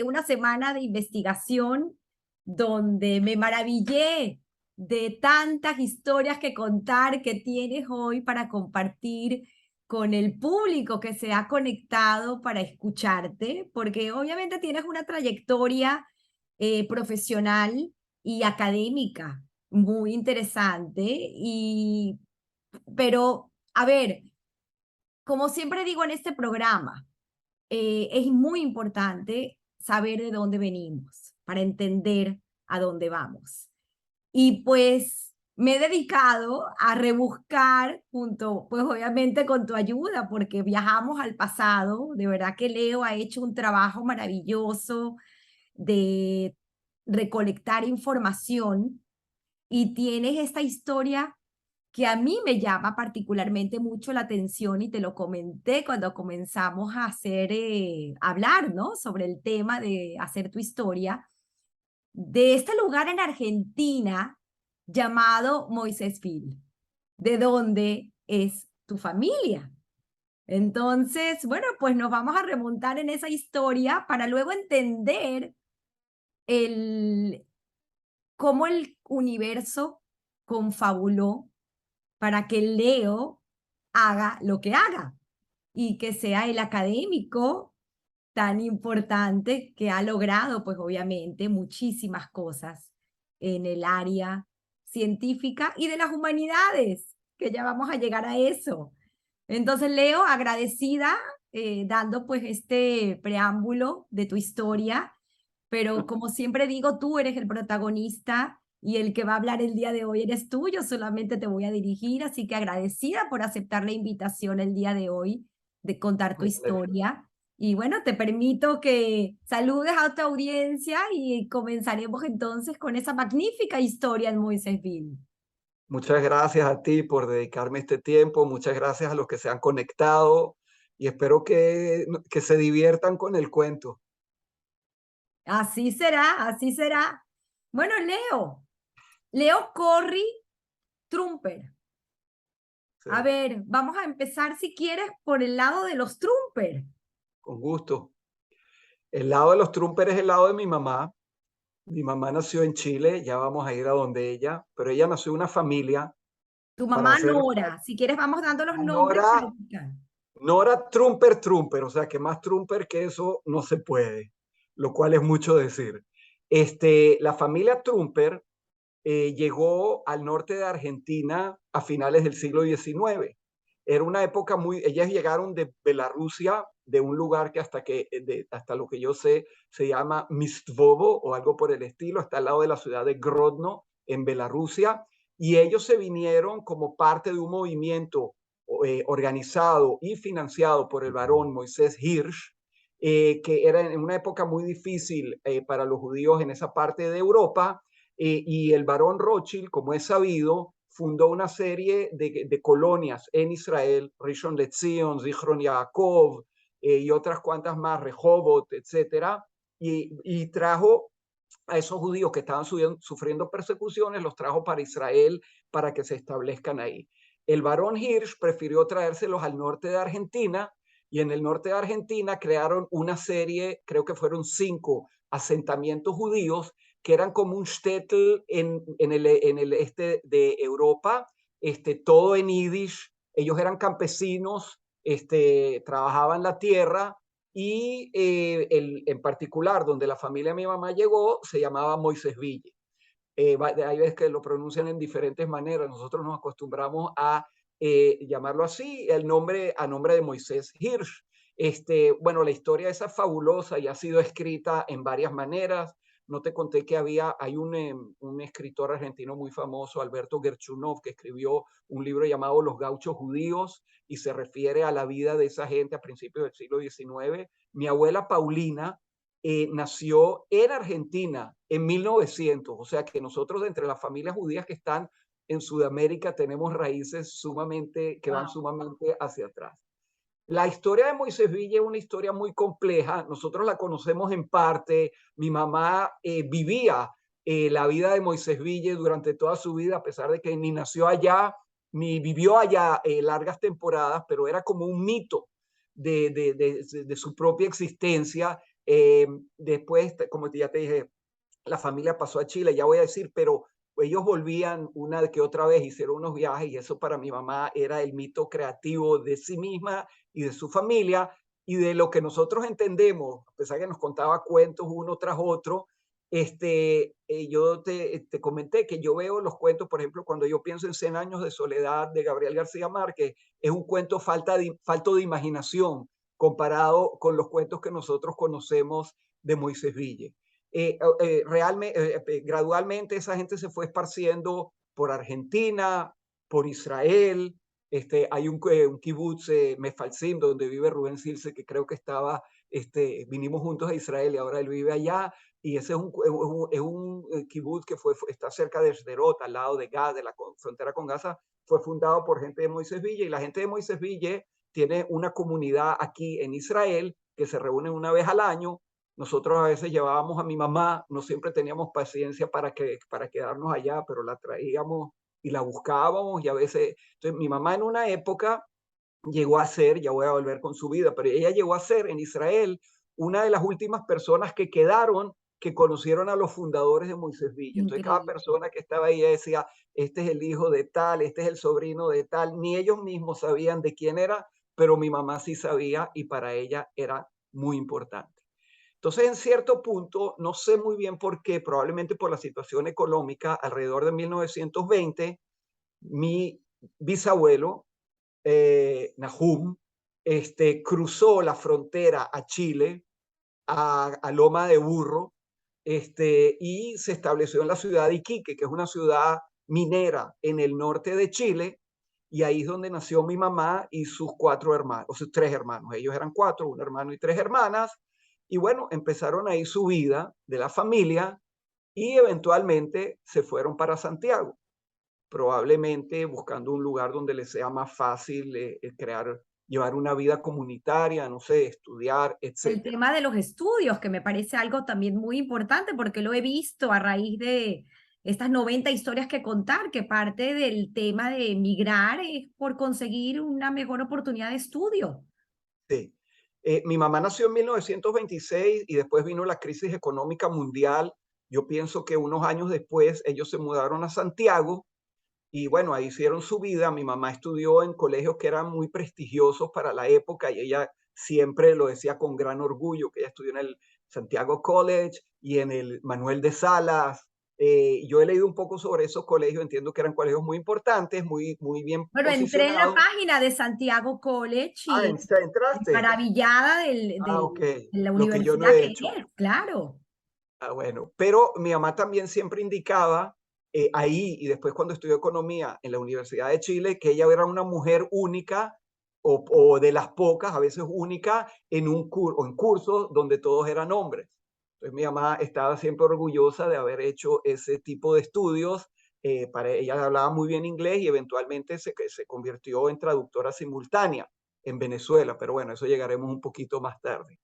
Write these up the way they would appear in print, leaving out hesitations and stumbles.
una semana de investigación donde me maravillé de tantas historias que contar que tienes hoy para compartir con el público que se ha conectado para escucharte, porque obviamente tienes una trayectoria profesional y académica muy interesante, pero a ver, como siempre digo en este programa, es muy importante saber de dónde venimos para entender a dónde vamos. Y pues me he dedicado a rebuscar junto, pues obviamente con tu ayuda, porque viajamos al pasado. De verdad que Leo ha hecho un trabajo maravilloso de recolectar información y tienes esta historia que a mí me llama particularmente mucho la atención y te lo comenté cuando comenzamos a hablar, ¿no? Sobre el tema de hacer tu historia, de este lugar en Argentina llamado Moisésville, de donde es tu familia. Entonces, bueno, pues nos vamos a remontar en esa historia para luego entender el, cómo el universo confabuló para que Leo haga lo que haga y que sea el académico tan importante que ha logrado, pues obviamente, muchísimas cosas en el área científica y de las humanidades, que ya vamos a llegar a eso. Entonces, Leo, agradecida, dando pues este preámbulo de tu historia, pero como siempre digo, tú eres el protagonista y el que va a hablar el día de hoy eres tú, yo solamente te voy a dirigir, así que agradecida por aceptar la invitación el día de hoy de contar tu Vale. historia. Y bueno, te permito que saludes a tu audiencia y comenzaremos entonces con esa magnífica historia en Moisésville. Muchas gracias a ti por dedicarme este tiempo, muchas gracias a los que se han conectado y espero que se diviertan con el cuento. Así será, así será. Bueno, Leo Corry Trumper. Sí, A ver, vamos a empezar si quieres por el lado de los Trumper. con gusto. El lado de los Trumper es el lado de mi mamá. Mi mamá nació en Chile, ya vamos a ir a donde ella, pero ella nació en una familia, Tu para mamá hacer Nora. Si quieres, vamos dando los nombres Nora, para ubicar. Nora Trumper Trumper, o sea que más Trumper que eso no se puede, lo cual es mucho decir. La familia Trumper llegó al norte de Argentina a finales del siglo XIX. Era una época muy, ellas llegaron de Bielorrusia, de un lugar que hasta lo que yo sé se llama Mistvovo o algo por el estilo, está al lado de la ciudad de Grodno en Bielorrusia, y ellos se vinieron como parte de un movimiento organizado y financiado por el barón Moisés Hirsch, que era en una época muy difícil para los judíos en esa parte de Europa, y el barón Rothschild, como es sabido, fundó una serie de colonias en Israel, Rishon LeZion, Zichron Yaakov, y otras cuantas más, Rehovot, etcétera, y trajo a esos judíos que estaban sufriendo persecuciones, los trajo para Israel para que se establezcan ahí. El barón Hirsch prefirió traérselos al norte de Argentina, y en el norte de Argentina crearon una serie, creo que fueron 5 asentamientos judíos que eran como un shtetl en el este de Europa, todo en yiddish. Ellos eran campesinos, trabajaban la tierra, y en particular donde la familia de mi mamá llegó se llamaba Moisésville. Hay veces que lo pronuncian en diferentes maneras, nosotros nos acostumbramos a llamarlo así, a nombre de Moisés Hirsch. Bueno, la historia esa es fabulosa y ha sido escrita en varias maneras. No te conté que hay un escritor argentino muy famoso, Alberto Gerchunov, que escribió un libro llamado Los Gauchos Judíos y se refiere a la vida de esa gente a principios del siglo XIX. Mi abuela Paulina nació en Argentina en 1900, o sea que nosotros entre las familias judías que están en Sudamérica tenemos raíces que van Wow. sumamente hacia atrás. La historia de Moisés Villa es una historia muy compleja, nosotros la conocemos en parte, mi mamá vivía la vida de Moisés Villa durante toda su vida, a pesar de que ni nació allá, ni vivió allá largas temporadas, pero era como un mito de su propia existencia. Después, como ya te dije, la familia pasó a Chile, ya voy a decir, pero ellos volvían una que otra vez, hicieron unos viajes y eso para mi mamá era el mito creativo de sí misma y de su familia y de lo que nosotros entendemos, a pesar que nos contaba cuentos uno tras otro. Yo te comenté que yo veo los cuentos, por ejemplo, cuando yo pienso en 100 años de soledad de Gabriel García Márquez, es un cuento falto de imaginación comparado con los cuentos que nosotros conocemos de Moisés Ville. Gradualmente esa gente se fue esparciendo por Argentina, por Israel. Hay un kibutz, Mefalsim, donde vive Rubén Silce, que creo que vinimos juntos a Israel y ahora él vive allá. Y ese es un kibutz que está cerca de Sderot, al lado de Gaza, de la frontera con Gaza. Fue fundado por gente de Moisés Ville y la gente de Moisés Ville tiene una comunidad aquí en Israel que se reúne una vez al año. Nosotros a veces llevábamos a mi mamá, no siempre teníamos paciencia para quedarnos allá, pero la traíamos y la buscábamos y a veces, entonces mi mamá en una época llegó a ser, ya voy a volver con su vida, pero ella llegó a ser en Israel una de las últimas personas que quedaron que conocieron a los fundadores de Moisés Ville. Entonces cada Increíble. persona que estaba ahí decía, este es el hijo de tal, este es el sobrino de tal, ni ellos mismos sabían de quién era, pero mi mamá sí sabía y para ella era muy importante. Entonces, en cierto punto, no sé muy bien por qué, probablemente por la situación económica, alrededor de 1920, mi bisabuelo, Nahum, cruzó la frontera a Chile, a Loma de Burro, y se estableció en la ciudad de Iquique, que es una ciudad minera en el norte de Chile, y ahí es donde nació mi mamá y sus 4 hermanos, o sus 3 hermanos. Ellos eran 4, un hermano y 3 hermanas, y bueno, empezaron ahí su vida de la familia y eventualmente se fueron para Santiago, probablemente buscando un lugar donde les sea más fácil llevar una vida comunitaria, no sé, estudiar, El etcétera. tema de los estudios, que me parece algo también muy importante porque lo he visto a raíz de estas 90 historias que contar, que parte del tema de emigrar es por conseguir una mejor oportunidad de estudio. Sí. Mi mamá nació en 1926 y después vino la crisis económica mundial. Yo pienso que unos años después ellos se mudaron a Santiago y bueno, ahí hicieron su vida. Mi mamá estudió en colegios que eran muy prestigiosos para la época y ella siempre lo decía con gran orgullo, que ella estudió en el Santiago College y en el Manuel de Salas. Yo he leído un poco sobre esos colegios, entiendo que eran colegios muy importantes, muy bien Bueno, entré en la posicionados. página de Santiago College Ah, y ¿entraste? maravillada Ah, ok. de la Lo que yo no universidad he que hecho. es, claro. Ah, bueno. Pero mi mamá también siempre indicaba ahí y después cuando estudió economía en la Universidad de Chile que ella era una mujer única o de las pocas, a veces única, o en cursos donde todos eran hombres. Entonces mi mamá estaba siempre orgullosa de haber hecho ese tipo de estudios. Para ella hablaba muy bien inglés y eventualmente se convirtió en traductora simultánea en Venezuela. Pero bueno, eso llegaremos un poquito más tarde.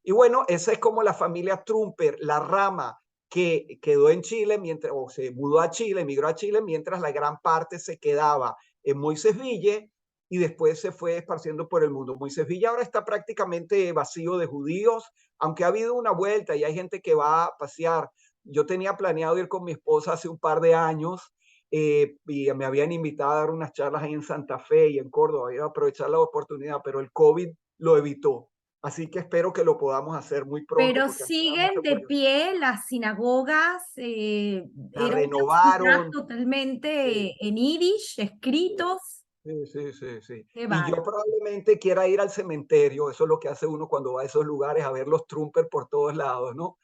Y bueno, esa es como la familia Trumper, la rama que quedó en Chile mientras, o se mudó a Chile, emigró a Chile, mientras la gran parte se quedaba en Moisés Ville y después se fue esparciendo por el mundo. Moisés Ville ahora está prácticamente vacío de judíos, aunque ha habido una vuelta y hay gente que va a pasear. Yo tenía planeado ir con mi esposa hace un par de años y me habían invitado a dar unas charlas ahí en Santa Fe y en Córdoba, iba a aprovechar la oportunidad, pero el COVID lo evitó. Así que espero que lo podamos hacer muy pronto Pero porque a mí me da siguen mucha de curiosidad. pie las sinagogas, La eran escritas renovaron. totalmente Sí, en yiddish, sí, escritos. sí. Qué Y yo bárbaro. probablemente quiera ir al cementerio, eso es lo que hace uno cuando va a esos lugares a ver los Trumpers por todos lados, ¿no?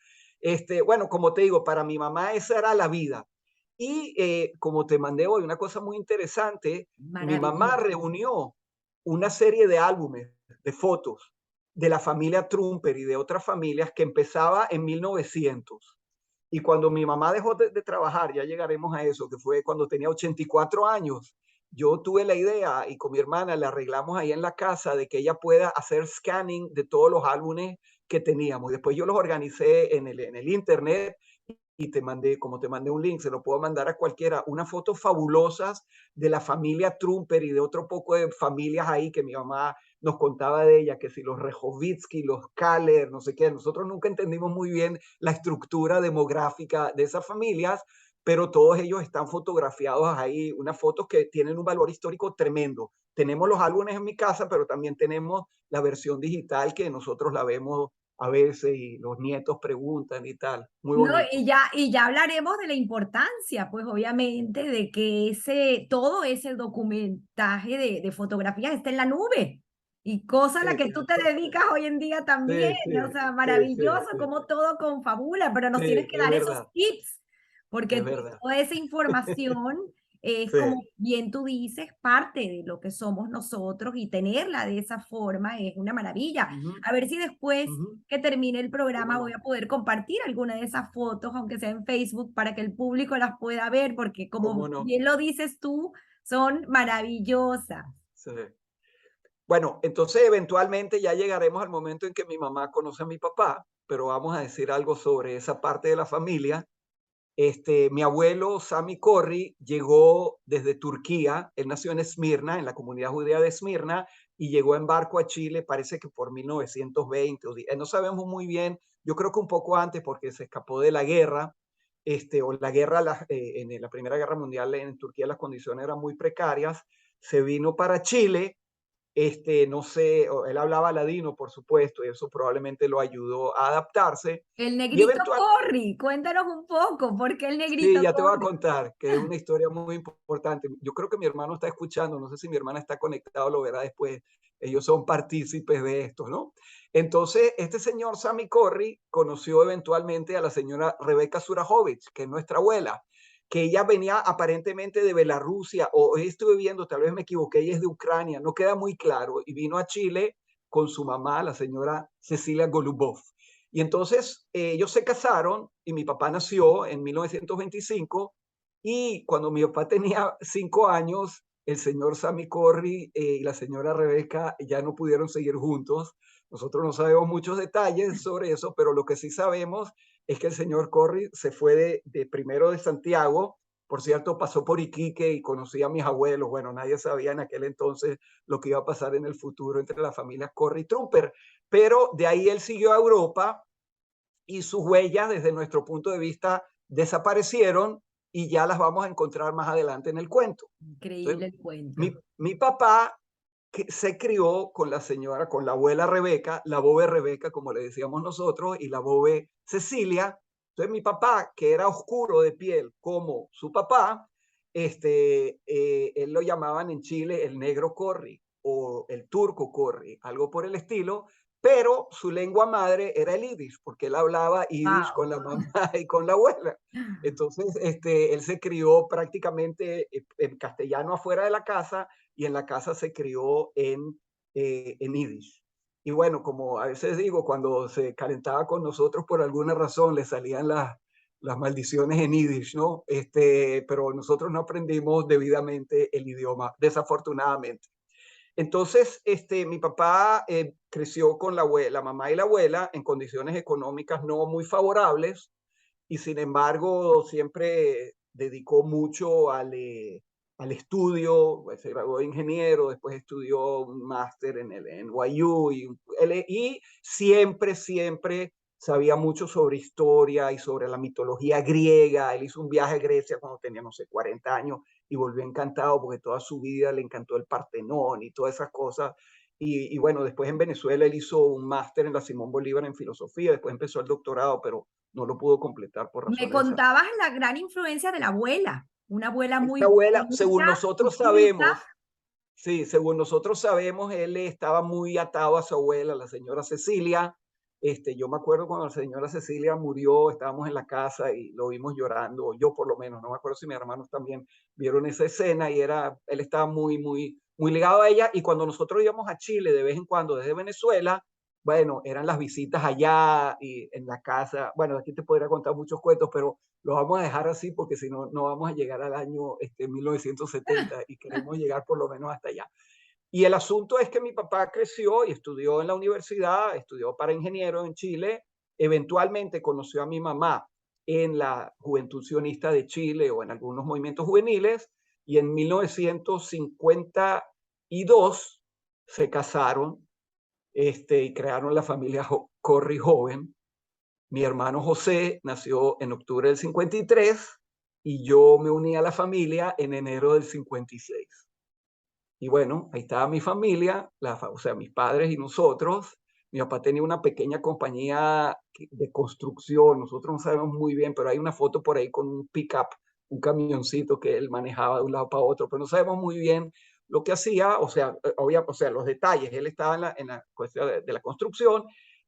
Bueno, como te digo, para mi mamá esa era la vida. Y como te mandé hoy, una cosa muy interesante, mi mamá Maravilloso. reunió una serie de álbumes, de fotos de la familia Trumper y de otras familias que empezaba en 1900. Y cuando mi mamá dejó de trabajar, ya llegaremos a eso, que fue cuando tenía 84 años, yo tuve la idea y con mi hermana le arreglamos ahí en la casa de que ella pueda hacer scanning de todos los álbumes que teníamos. Después yo los organicé en el internet y te mandé, como te mandé un link, se lo puedo mandar a cualquiera, unas fotos fabulosas de la familia Trumper y de otro poco de familias ahí que mi mamá nos contaba de ella, que si los Rejovitzky, los Kaller, no sé qué, nosotros nunca entendimos muy bien la estructura demográfica de esas familias, pero todos ellos están fotografiados ahí, unas fotos que tienen un valor histórico tremendo. Tenemos los álbumes en mi casa, pero también tenemos la versión digital que nosotros la vemos a veces y los nietos preguntan y tal. Muy No, bonito. y ya hablaremos de la importancia, pues obviamente, de que todo ese documentaje de fotografías esté en la nube. Y cosa a la Sí, que tú te dedicas hoy en día también, sí, o sea, sí, sí, maravilloso sí, como todo confabula, pero nos tienes sí, que es dar esos verdad, tips, es porque verdad. toda esa información es Sí. como bien tú dices, parte de lo que somos nosotros y tenerla de esa forma es una maravilla. Ujú, A ver si después ujú. que termine el ¿Cómo programa voy no? a poder compartir alguna de esas fotos, aunque sea en Facebook, para que el público las pueda ver, porque como ¿Cómo no? bien lo dices tú, son maravillosas. Sí. Bueno, entonces eventualmente ya llegaremos al momento en que mi mamá conoce a mi papá, pero vamos a decir algo sobre esa parte de la familia. Mi abuelo Sami Corri llegó desde Turquía, él nació en Esmirna, en la comunidad judía de Esmirna, y llegó en barco a Chile, parece que por 1920, no sabemos muy bien, yo creo que un poco antes porque se escapó de la guerra, o la guerra, en la Primera Guerra Mundial en Turquía las condiciones eran muy precarias, se vino para Chile, no sé, él hablaba ladino, por supuesto, y eso probablemente lo ayudó a adaptarse, El y negrito eventualmente. Corri, cuéntanos un poco, ¿por qué el Sí, negrito ya te voy a Corri? contar, que es una historia muy importante. Yo creo que mi hermano está escuchando, no sé si mi hermana está conectado, lo verá después. Ellos son partícipes de esto, ¿no? Entonces, este señor Sami Corri conoció eventualmente a la señora Rebeca Surajovic, que es nuestra abuela, que ella venía aparentemente de Bielorrusia, o estuve viendo, tal vez me equivoqué, ella es de Ucrania, no queda muy claro, y vino a Chile con su mamá, la señora Cecilia Golubov. Y entonces ellos se casaron y mi papá nació en 1925 y cuando mi papá tenía 5 años, el señor Sammy Corry y la señora Rebeca ya no pudieron seguir juntos. Nosotros no sabemos muchos detalles sobre eso, pero lo que sí sabemos es que el señor Corry se fue primero de Santiago, por cierto, pasó por Iquique y conocí a mis abuelos. Bueno, nadie sabía en aquel entonces lo que iba a pasar en el futuro entre las familias Corry y Trumper, pero de ahí él siguió a Europa y sus huellas desde nuestro punto de vista desaparecieron y ya las vamos a encontrar más adelante en el cuento. Increíble Entonces, el cuento. mi papá que se crió con la señora, con la abuela Rebeca, la bobe Rebeca, como le decíamos nosotros, y la bobe Cecilia. Entonces mi papá, que era oscuro de piel como su papá, él lo llamaban en Chile el negro Corri o el turco Corri, algo por el estilo, pero su lengua madre era el yiddish, porque él hablaba yiddish con Wow. la mamá y con la abuela. Entonces, él se crió prácticamente en castellano afuera de la casa y en la casa se crió en yiddish. Y bueno, como a veces digo, cuando se calentaba con nosotros por alguna razón, le salían las maldiciones en yiddish, ¿no? Pero nosotros no aprendimos debidamente el idioma, desafortunadamente. Entonces, mi papá creció con la mamá y la abuela en condiciones económicas no muy favorables y sin embargo siempre dedicó mucho al estudio, pues, se graduó de ingeniero, después estudió un máster en el NYU y siempre, siempre sabía mucho sobre historia y sobre la mitología griega. Él hizo un viaje a Grecia cuando tenía, no sé, 40 años y volvió encantado porque toda su vida le encantó el Partenón y todas esas cosas. Y bueno, después en Venezuela él hizo un máster en la Simón Bolívar en filosofía, después empezó el doctorado, pero no lo pudo completar por Me razones de salud. contabas la gran influencia de la abuela, una abuela Esta muy abuela, según culta, nosotros muy culta. sabemos, sí, según nosotros sabemos, él estaba muy atado a su abuela, la señora Cecilia. Yo me acuerdo cuando la señora Cecilia murió, estábamos en la casa y lo vimos llorando, yo por lo menos, no me acuerdo si mis hermanos también vieron esa escena y él estaba muy, muy, muy ligado a ella. Y cuando nosotros íbamos a Chile de vez en cuando desde Venezuela, bueno, eran las visitas allá y en la casa. Bueno, aquí te podría contar muchos cuentos, pero lo vamos a dejar así porque si no, no vamos a llegar al año 1970 y queremos llegar por lo menos hasta allá. Y el asunto es que mi papá creció y estudió en la universidad, estudió para ingeniero en Chile, eventualmente conoció a mi mamá en la Juventud Sionista de Chile o en algunos movimientos juveniles y en 1952 se casaron, y crearon la familia Corry joven. Mi hermano José nació en octubre del 53 y yo me uní a la familia en enero del 56. Y bueno, ahí estaba mi familia, o sea, mis padres y nosotros. Mi papá tenía una pequeña compañía de construcción, nosotros no sabemos muy bien, pero hay una foto por ahí con un pickup, un camioncito que él manejaba de un lado para otro, pero no sabemos muy bien lo que hacía, o sea, o sea, los detalles. Él estaba en la cuestión de la construcción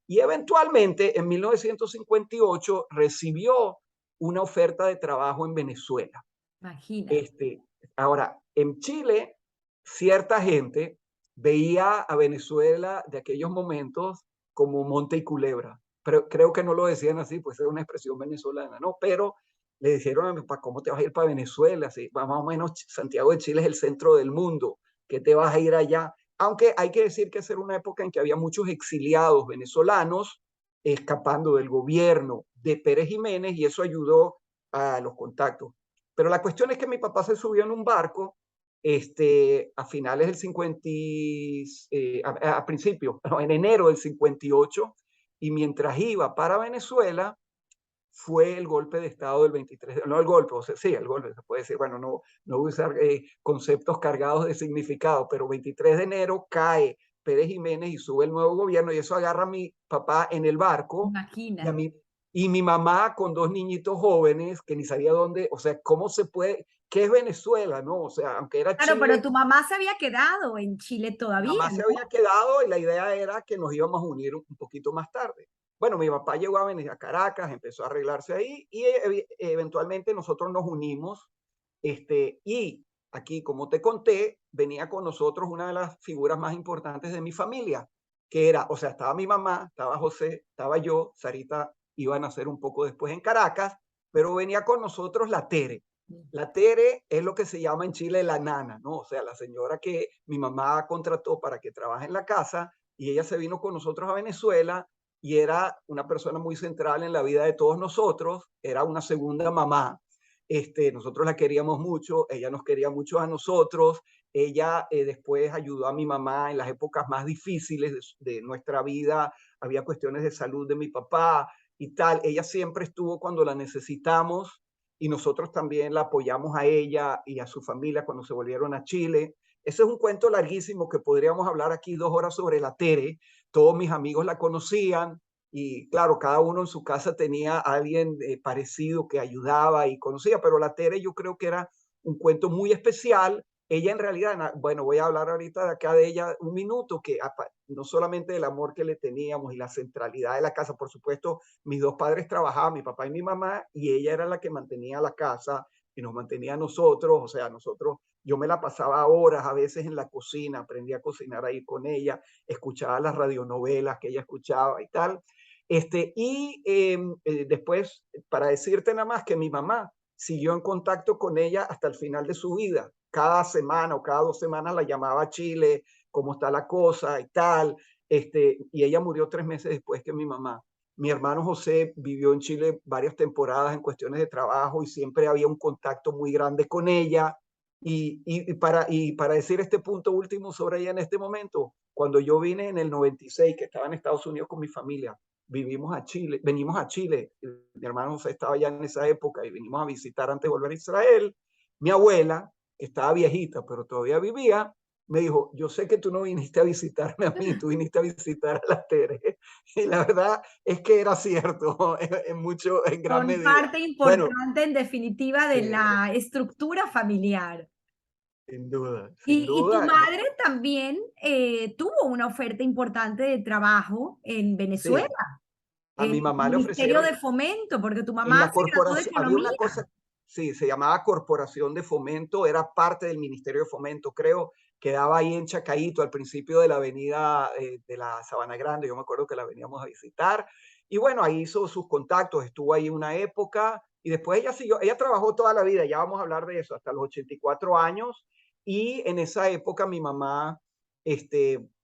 y eventualmente en 1958 recibió una oferta de trabajo en Venezuela. Imagina. Este, Ahora, en Chile, cierta gente veía a Venezuela de aquellos momentos como monte y culebra. Pero creo que no lo decían así, pues es una expresión venezolana, ¿no? Pero le dijeron a mi papá, ¿cómo te vas a ir para Venezuela? Si más o menos Santiago de Chile es el centro del mundo, ¿qué te vas a ir allá? Aunque hay que decir que esa era una época en que había muchos exiliados venezolanos escapando del gobierno de Pérez Jiménez y eso ayudó a los contactos. Pero la cuestión es que mi papá se subió en un barco a finales del 50, a principios, no, en enero del 58, y mientras iba para Venezuela, fue el golpe de Estado del 23, no el golpe, o sea, sí, el golpe, se puede decir, bueno, no voy a usar conceptos cargados de significado, pero 23 de enero cae Pérez Jiménez y sube el nuevo gobierno y eso agarra a mi papá en el barco y a Imagina. mí y mi mamá con dos niñitos jóvenes que ni sabía dónde, o sea, cómo se puede, qué es Venezuela, ¿no? O sea, aunque era Claro, pero Chile, tu mamá se había quedado en Chile mi todavía, mamá se ¿no? había quedado y la idea era que nos íbamos a unir un poquito más tarde. Bueno, mi papá llegó a venir a Caracas, empezó a arreglarse ahí y eventualmente nosotros nos unimos. Y aquí, como te conté, venía con nosotros una de las figuras más importantes de mi familia, que era, o sea, estaba mi mamá, estaba José, estaba yo, Sarita iba a nacer un poco después en Caracas, pero venía con nosotros la Tere. La Tere es lo que se llama en Chile la nana, ¿no? O sea, la señora que mi mamá contrató para que trabaje en la casa y ella se vino con nosotros a Venezuela y era una persona muy central en la vida de todos nosotros, era una segunda mamá. Nosotros la queríamos mucho, ella nos quería mucho a nosotros, ella después ayudó a mi mamá en las épocas más difíciles de nuestra vida, había cuestiones de salud de mi papá y tal, ella siempre estuvo cuando la necesitamos y nosotros también la apoyamos a ella y a su familia cuando se volvieron a Chile. Ese es un cuento larguísimo que podríamos hablar aquí 2 horas sobre la Tere. Todos mis amigos la conocían y claro, cada uno en su casa tenía a alguien parecido que ayudaba y conocía, pero la Tere yo creo que era un cuento muy especial. Ella en realidad, bueno, voy a hablar ahorita de acá de ella un minuto, que no solamente del amor que le teníamos y la centralidad de la casa, por supuesto, mis dos padres trabajaban, mi papá y mi mamá, y ella era la que mantenía la casa y nos mantenía a nosotros, o sea, nosotros, yo me la pasaba horas a veces en la cocina, aprendí a cocinar ahí con ella, escuchaba las radionovelas que ella escuchaba y tal. Después, para decirte nada más que mi mamá siguió en contacto con ella hasta el final de su vida. Cada semana o cada 2 semanas la llamaba a Chile, cómo está la cosa y tal. Y ella murió 3 meses después que mi mamá. Mi hermano José vivió en Chile varias temporadas en cuestiones de trabajo y siempre había un contacto muy grande con ella. Y para decir este punto último sobre ella en este momento, cuando yo vine en el 96, que estaba en Estados Unidos con mi familia, venimos a Chile, mi hermano José estaba ya en esa época y venimos a visitar antes de volver a Israel. Mi abuela, que estaba viejita, pero todavía vivía, me dijo, yo sé que tú no viniste a visitarme a mí, tú viniste a visitar a la Tere. Y la verdad es que era cierto, en gran Son medida. parte Bueno, importante, en definitiva, de sí, la estructura familiar. sin duda, sin Y tu duda. madre también tuvo una oferta importante de trabajo en Venezuela, Sí, a en mi el mamá le Ministerio ofrecieron de Fomento, porque tu en mamá la se graduó de corporación, había una Economía. cosa, sí, se llamaba Corporación de Fomento, era parte del Ministerio de Fomento, creo, quedaba ahí en Chacaíto, al principio de la avenida de la Sabana Grande, yo me acuerdo que la veníamos a visitar, y bueno, ahí hizo sus contactos, estuvo ahí una época, y después ella siguió, ella trabajó toda la vida, ya vamos a hablar de eso, hasta los 84 años, y en esa época mi mamá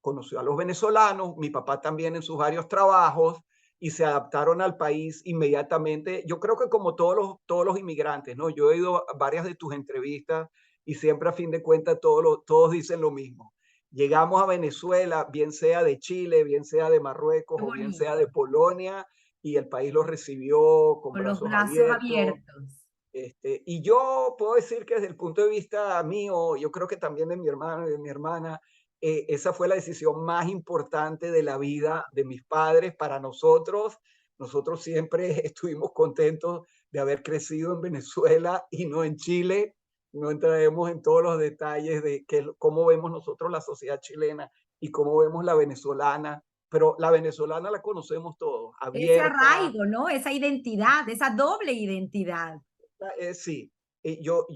conoció a los venezolanos, mi papá también en sus varios trabajos, y se adaptaron al país inmediatamente. Yo creo que como todos los inmigrantes, ¿no? Yo he ido a varias de tus entrevistas y siempre a fin de cuentas todos dicen lo mismo. llegamos a Venezuela, bien sea de Chile, bien sea de Marruecos Qué o bien sea de bonito, Polonia, y el país los recibió con con los brazos brazos abiertos. abiertos. Y yo puedo decir que desde el punto de vista mío, yo creo que también de mi hermano y de mi hermana, esa fue la decisión más importante de la vida de mis padres para nosotros. Nosotros siempre estuvimos contentos de haber crecido en Venezuela y no en Chile. No entraremos en todos los detalles de cómo vemos nosotros la sociedad chilena y cómo vemos la venezolana, pero la venezolana la conocemos todos, Ese abierta. arraigo, ¿no? Esa identidad, esa doble identidad. Sí, yo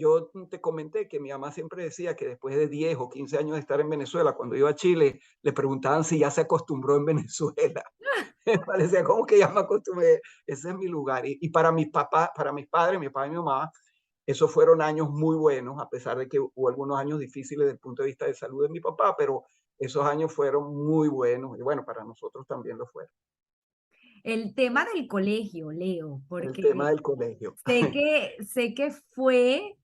te comenté que mi mamá siempre decía que después de 10 o 15 años de estar en Venezuela, cuando iba a Chile, le preguntaban si ya se acostumbró en Venezuela. Me parecía como que ya me acostumbré, ese es mi lugar. Y para mis papás, para mis padres, mi papá y mi mamá, esos fueron años muy buenos, a pesar de que hubo algunos años difíciles desde el punto de vista de salud de mi papá, pero esos años fueron muy buenos y bueno, para nosotros también lo fueron. El tema del colegio, Leo, El porque tema del colegio. sé que fue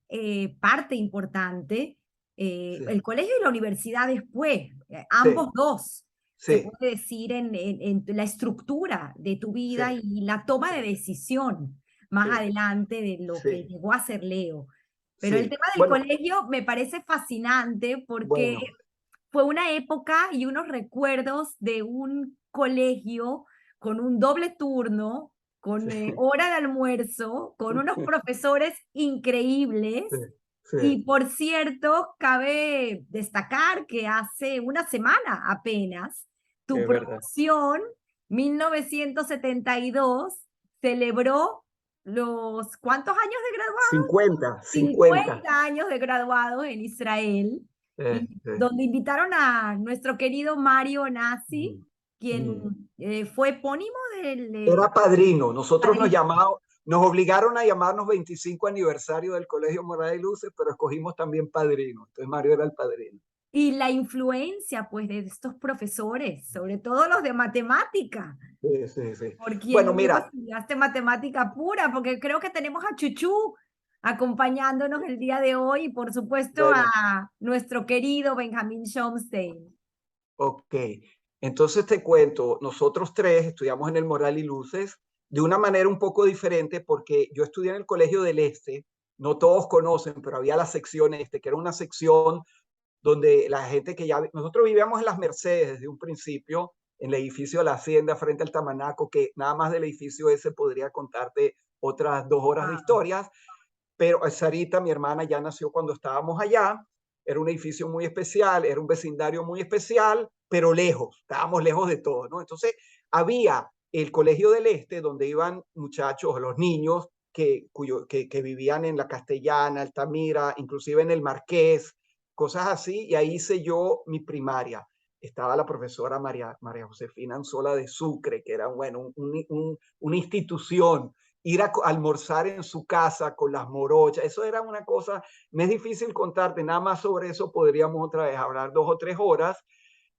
parte importante Sí, el colegio y la universidad después, ambos sí, dos, se sí, puede decir en la estructura de tu sí, vida y la toma de sí, decisión más sí, adelante de lo que sí. llegó a ser Leo. Pero el Sí, tema del bueno, colegio me parece fascinante porque bueno, fue una época y unos recuerdos de un colegio con un doble turno, con sí, hora de almuerzo, con unos profesores sí, increíbles. sí, Y por cierto, cabe destacar que hace una semana apenas, tu es verdad. promoción 1972 celebró los ¿cuántos años de graduado? 50, 50. 50 años de graduados en Israel, y Sí. donde invitaron a nuestro querido Mario Nassi, Mm, quien mm. fue epónimo del Era padrino. Nosotros padrino. nos obligaron a llamarnos 25 aniversario del Colegio Moral y Luces, pero escogimos también padrino. Entonces Mario era el padrino. Y la influencia, pues, de estos profesores, sobre todo los de matemática, Sí, sí, sí. por quien Bueno, luego mira, estudiaste matemática pura, porque creo que tenemos a Chuchú acompañándonos el día de hoy, y por supuesto bueno, a nuestro querido Benjamín Schomstein. ok. Entonces te cuento, nosotros tres estudiamos en el Moral y Luces de una manera un poco diferente porque yo estudié en el Colegio del Este, no todos conocen, pero había la sección este, que era una sección donde la gente que ya, nosotros vivíamos en las Mercedes desde un principio, en el edificio de la Hacienda frente al Tamanaco, que nada más del edificio ese podría contarte otras 2 horas de Wow. historias, pero Sarita, mi hermana, ya nació cuando estábamos allá. Era un edificio muy especial, era un vecindario muy especial, pero lejos, estábamos lejos de todo, ¿no? Entonces, había el Colegio del Este, donde iban muchachos, los niños que vivían en la Castellana, Altamira, inclusive en el Marqués, cosas así, y ahí hice yo mi primaria. Estaba la profesora María Josefina Anzola de Sucre, que era, bueno, una institución, ir a almorzar en su casa con las morochas, eso era una cosa, me es difícil contarte, nada más sobre eso podríamos otra vez hablar 2 o 3 horas,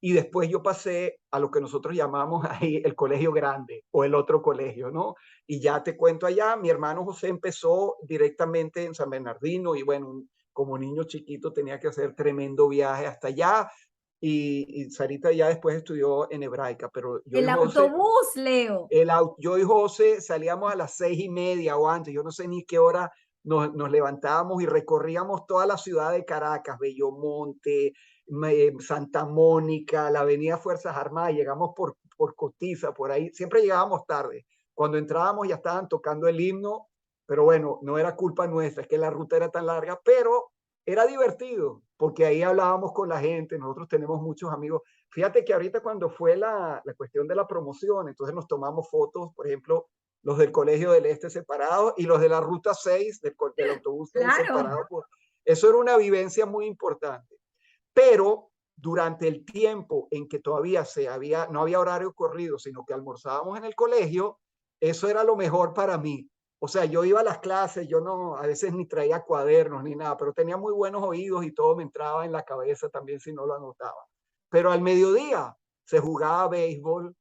y después yo pasé a lo que nosotros llamamos ahí el colegio grande o el otro colegio, ¿no? Y ya te cuento allá, mi hermano José empezó directamente en San Bernardino y bueno, como niño chiquito tenía que hacer tremendo viaje hasta allá, y Sarita ya después estudió en hebraica, pero yo y El José autobús, Leo. yo y José salíamos a las 6:30 o antes, yo no sé ni qué hora nos levantábamos y recorríamos toda la ciudad de Caracas, Bellomonte, Santa Mónica, la avenida Fuerzas Armadas, llegamos por Cotiza, por ahí, siempre llegábamos tarde. Cuando entrábamos ya estaban tocando el himno, pero bueno, no era culpa nuestra, es que la ruta era tan larga, pero era divertido, porque ahí hablábamos con la gente, nosotros tenemos muchos amigos. Fíjate que ahorita cuando fue la cuestión de la promoción, entonces nos tomamos fotos, por ejemplo, los del Colegio del Este separados y los de la Ruta 6, del autobús 6 Claro. separados. Eso era una vivencia muy importante. Pero durante el tiempo en que todavía no había horario corrido, sino que almorzábamos en el colegio, eso era lo mejor para mí. O sea, yo iba a las clases, yo no, a veces ni traía cuadernos ni nada, pero tenía muy buenos oídos y todo me entraba en la cabeza también si no lo anotaba. Pero al mediodía se jugaba béisbol,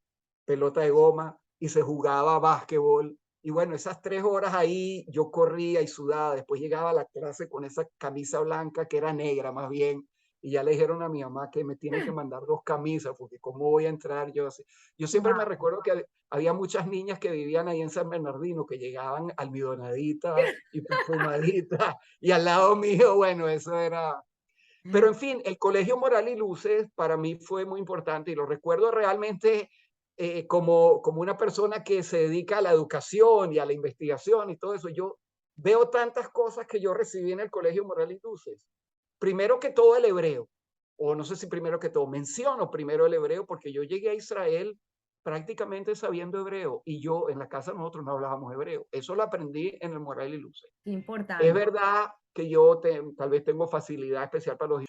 pelota de goma y se jugaba básquetbol. Y bueno, esas 3 horas ahí yo corría y sudaba. Después llegaba a la clase con esa camisa blanca que era negra más bien y ya le dijeron a mi mamá que me tiene que mandar 2 camisas, porque cómo voy a entrar yo así. Yo siempre me Wow. recuerdo que había muchas niñas que vivían ahí en San Bernardino, que llegaban almidonaditas y perfumaditas, y al lado mío, bueno, eso era... Pero en fin, el Colegio Moral y Luces para mí fue muy importante y lo recuerdo realmente como una persona que se dedica a la educación y a la investigación y todo eso. Yo veo tantas cosas que yo recibí en el Colegio Moral y Luces. Primero que todo el hebreo, o no sé si primero que todo, menciono primero el hebreo porque yo llegué a Israel prácticamente sabiendo hebreo y yo en la casa nosotros no hablábamos hebreo. Eso lo aprendí en el Moral y Luces. Qué Es importante. verdad que yo tal vez tengo facilidad especial para los...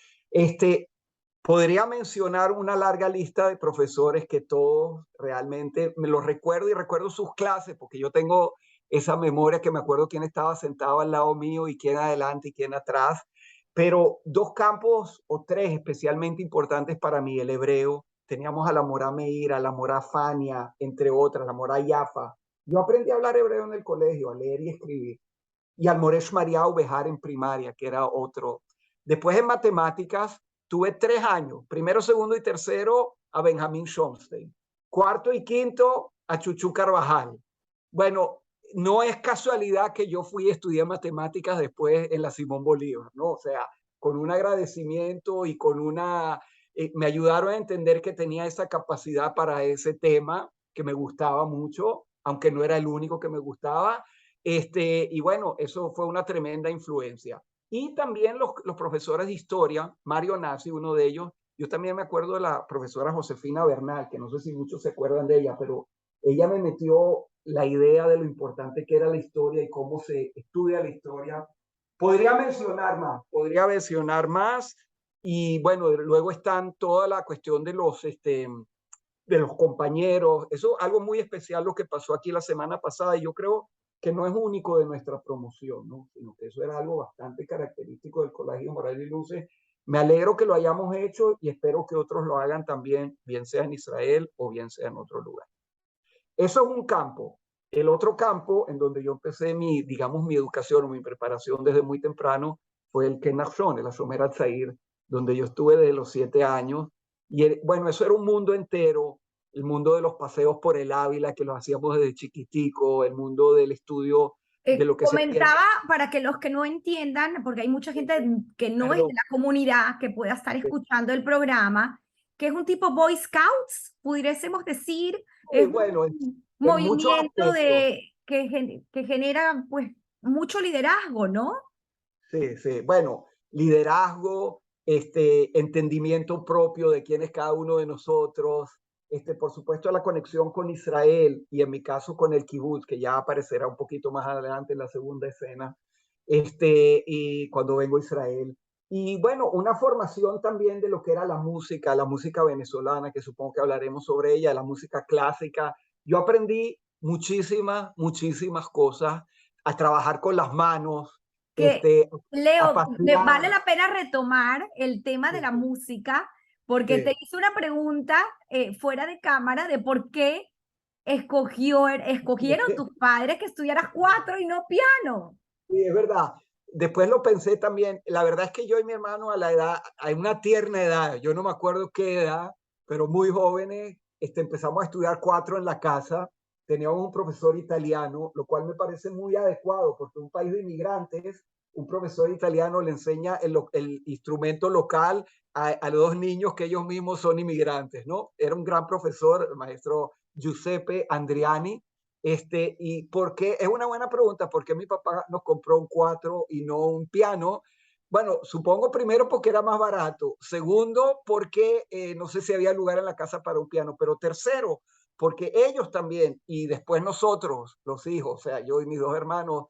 Podría mencionar una larga lista de profesores que todos realmente me los recuerdo y recuerdo sus clases, porque yo tengo esa memoria que me acuerdo quién estaba sentado al lado mío y quién adelante y quién atrás. Pero dos campos o tres especialmente importantes para mí, el hebreo. Teníamos a la Morá Meir, a la Morá Fania, entre otras, la Morá Yafa. Yo aprendí a hablar hebreo en el colegio, a leer y escribir y al Moresh Mariao Bejar en primaria, que era otro. Después en matemáticas tuve 3 años, primero, segundo y tercero a Benjamín Schomstein, cuarto y quinto a Chuchu Carvajal. Bueno, no es casualidad que yo fui a estudiar matemáticas después en la Simón Bolívar, ¿no? O sea, con un agradecimiento y con una... me ayudaron a entender que tenía esa capacidad para ese tema que me gustaba mucho, aunque no era el único que me gustaba, y bueno, eso fue una tremenda influencia. Y también los profesores de historia, Mario Nassi, uno de ellos, yo también me acuerdo de la profesora Josefina Bernal, que no sé si muchos se acuerdan de ella, pero ella me metió la idea de lo importante que era la historia y cómo se estudia la historia. Podría mencionar más, y bueno, luego están toda la cuestión de los compañeros. Eso es algo muy especial lo que pasó aquí la semana pasada y yo creo que no es único de nuestra promoción, ¿no? Sino que eso era algo bastante característico del Colegio Moral y Luces. Me alegro que lo hayamos hecho y espero que otros lo hagan también, bien sea en Israel o bien sea en otro lugar. Eso es un campo. El otro campo en donde yo empecé digamos, mi educación o mi preparación desde muy temprano fue el Kenachon, el Ashomer Atzair, donde yo estuve desde los 7 años. Y bueno, eso era un mundo entero, el mundo de los paseos por el Ávila, que los hacíamos desde chiquitico, el mundo del estudio de lo que se pierde. Comentaba para que los que no entiendan, porque hay mucha gente que no es de Perdón. la comunidad que pueda estar escuchando el programa, que es un tipo Boy Scouts, pudiésemos decir, es Bueno, un en muchos movimiento aspectos. que genera pues mucho liderazgo, ¿no? Sí, sí. Bueno, liderazgo, entendimiento propio de quién es cada uno de nosotros, por supuesto la conexión con Israel y en mi caso con el kibutz, que ya aparecerá un poquito más adelante en la segunda escena, y cuando vengo a Israel. Y bueno, una formación también de lo que era la música venezolana, que supongo que hablaremos sobre ella, la música clásica. Yo aprendí muchísimas cosas, a trabajar con las manos, Que, a Leo, vale pasear. la pena retomar el tema de Sí, la música, porque te sí, hice una pregunta fuera de cámara de por qué escogieron tus padres que estudiaras cuatro y no piano. sí, es verdad. Después lo pensé también. La verdad es que yo y mi hermano a una tierna edad, yo no me acuerdo qué edad, pero muy jóvenes, empezamos a estudiar cuatro en la casa. Teníamos un profesor italiano, lo cual me parece muy adecuado, porque un país de inmigrantes, un profesor italiano le enseña el instrumento local a los dos niños que ellos mismos son inmigrantes, ¿no? Era un gran profesor, el maestro Giuseppe Andriani. ¿Y por qué? Es una buena pregunta. ¿Por qué mi papá nos compró un cuatro y no un piano? Bueno, supongo primero porque era más barato. Segundo, porque no sé si había lugar en la casa para un piano. Pero tercero, porque ellos también, y después nosotros, los hijos, o sea, yo y mis dos hermanos,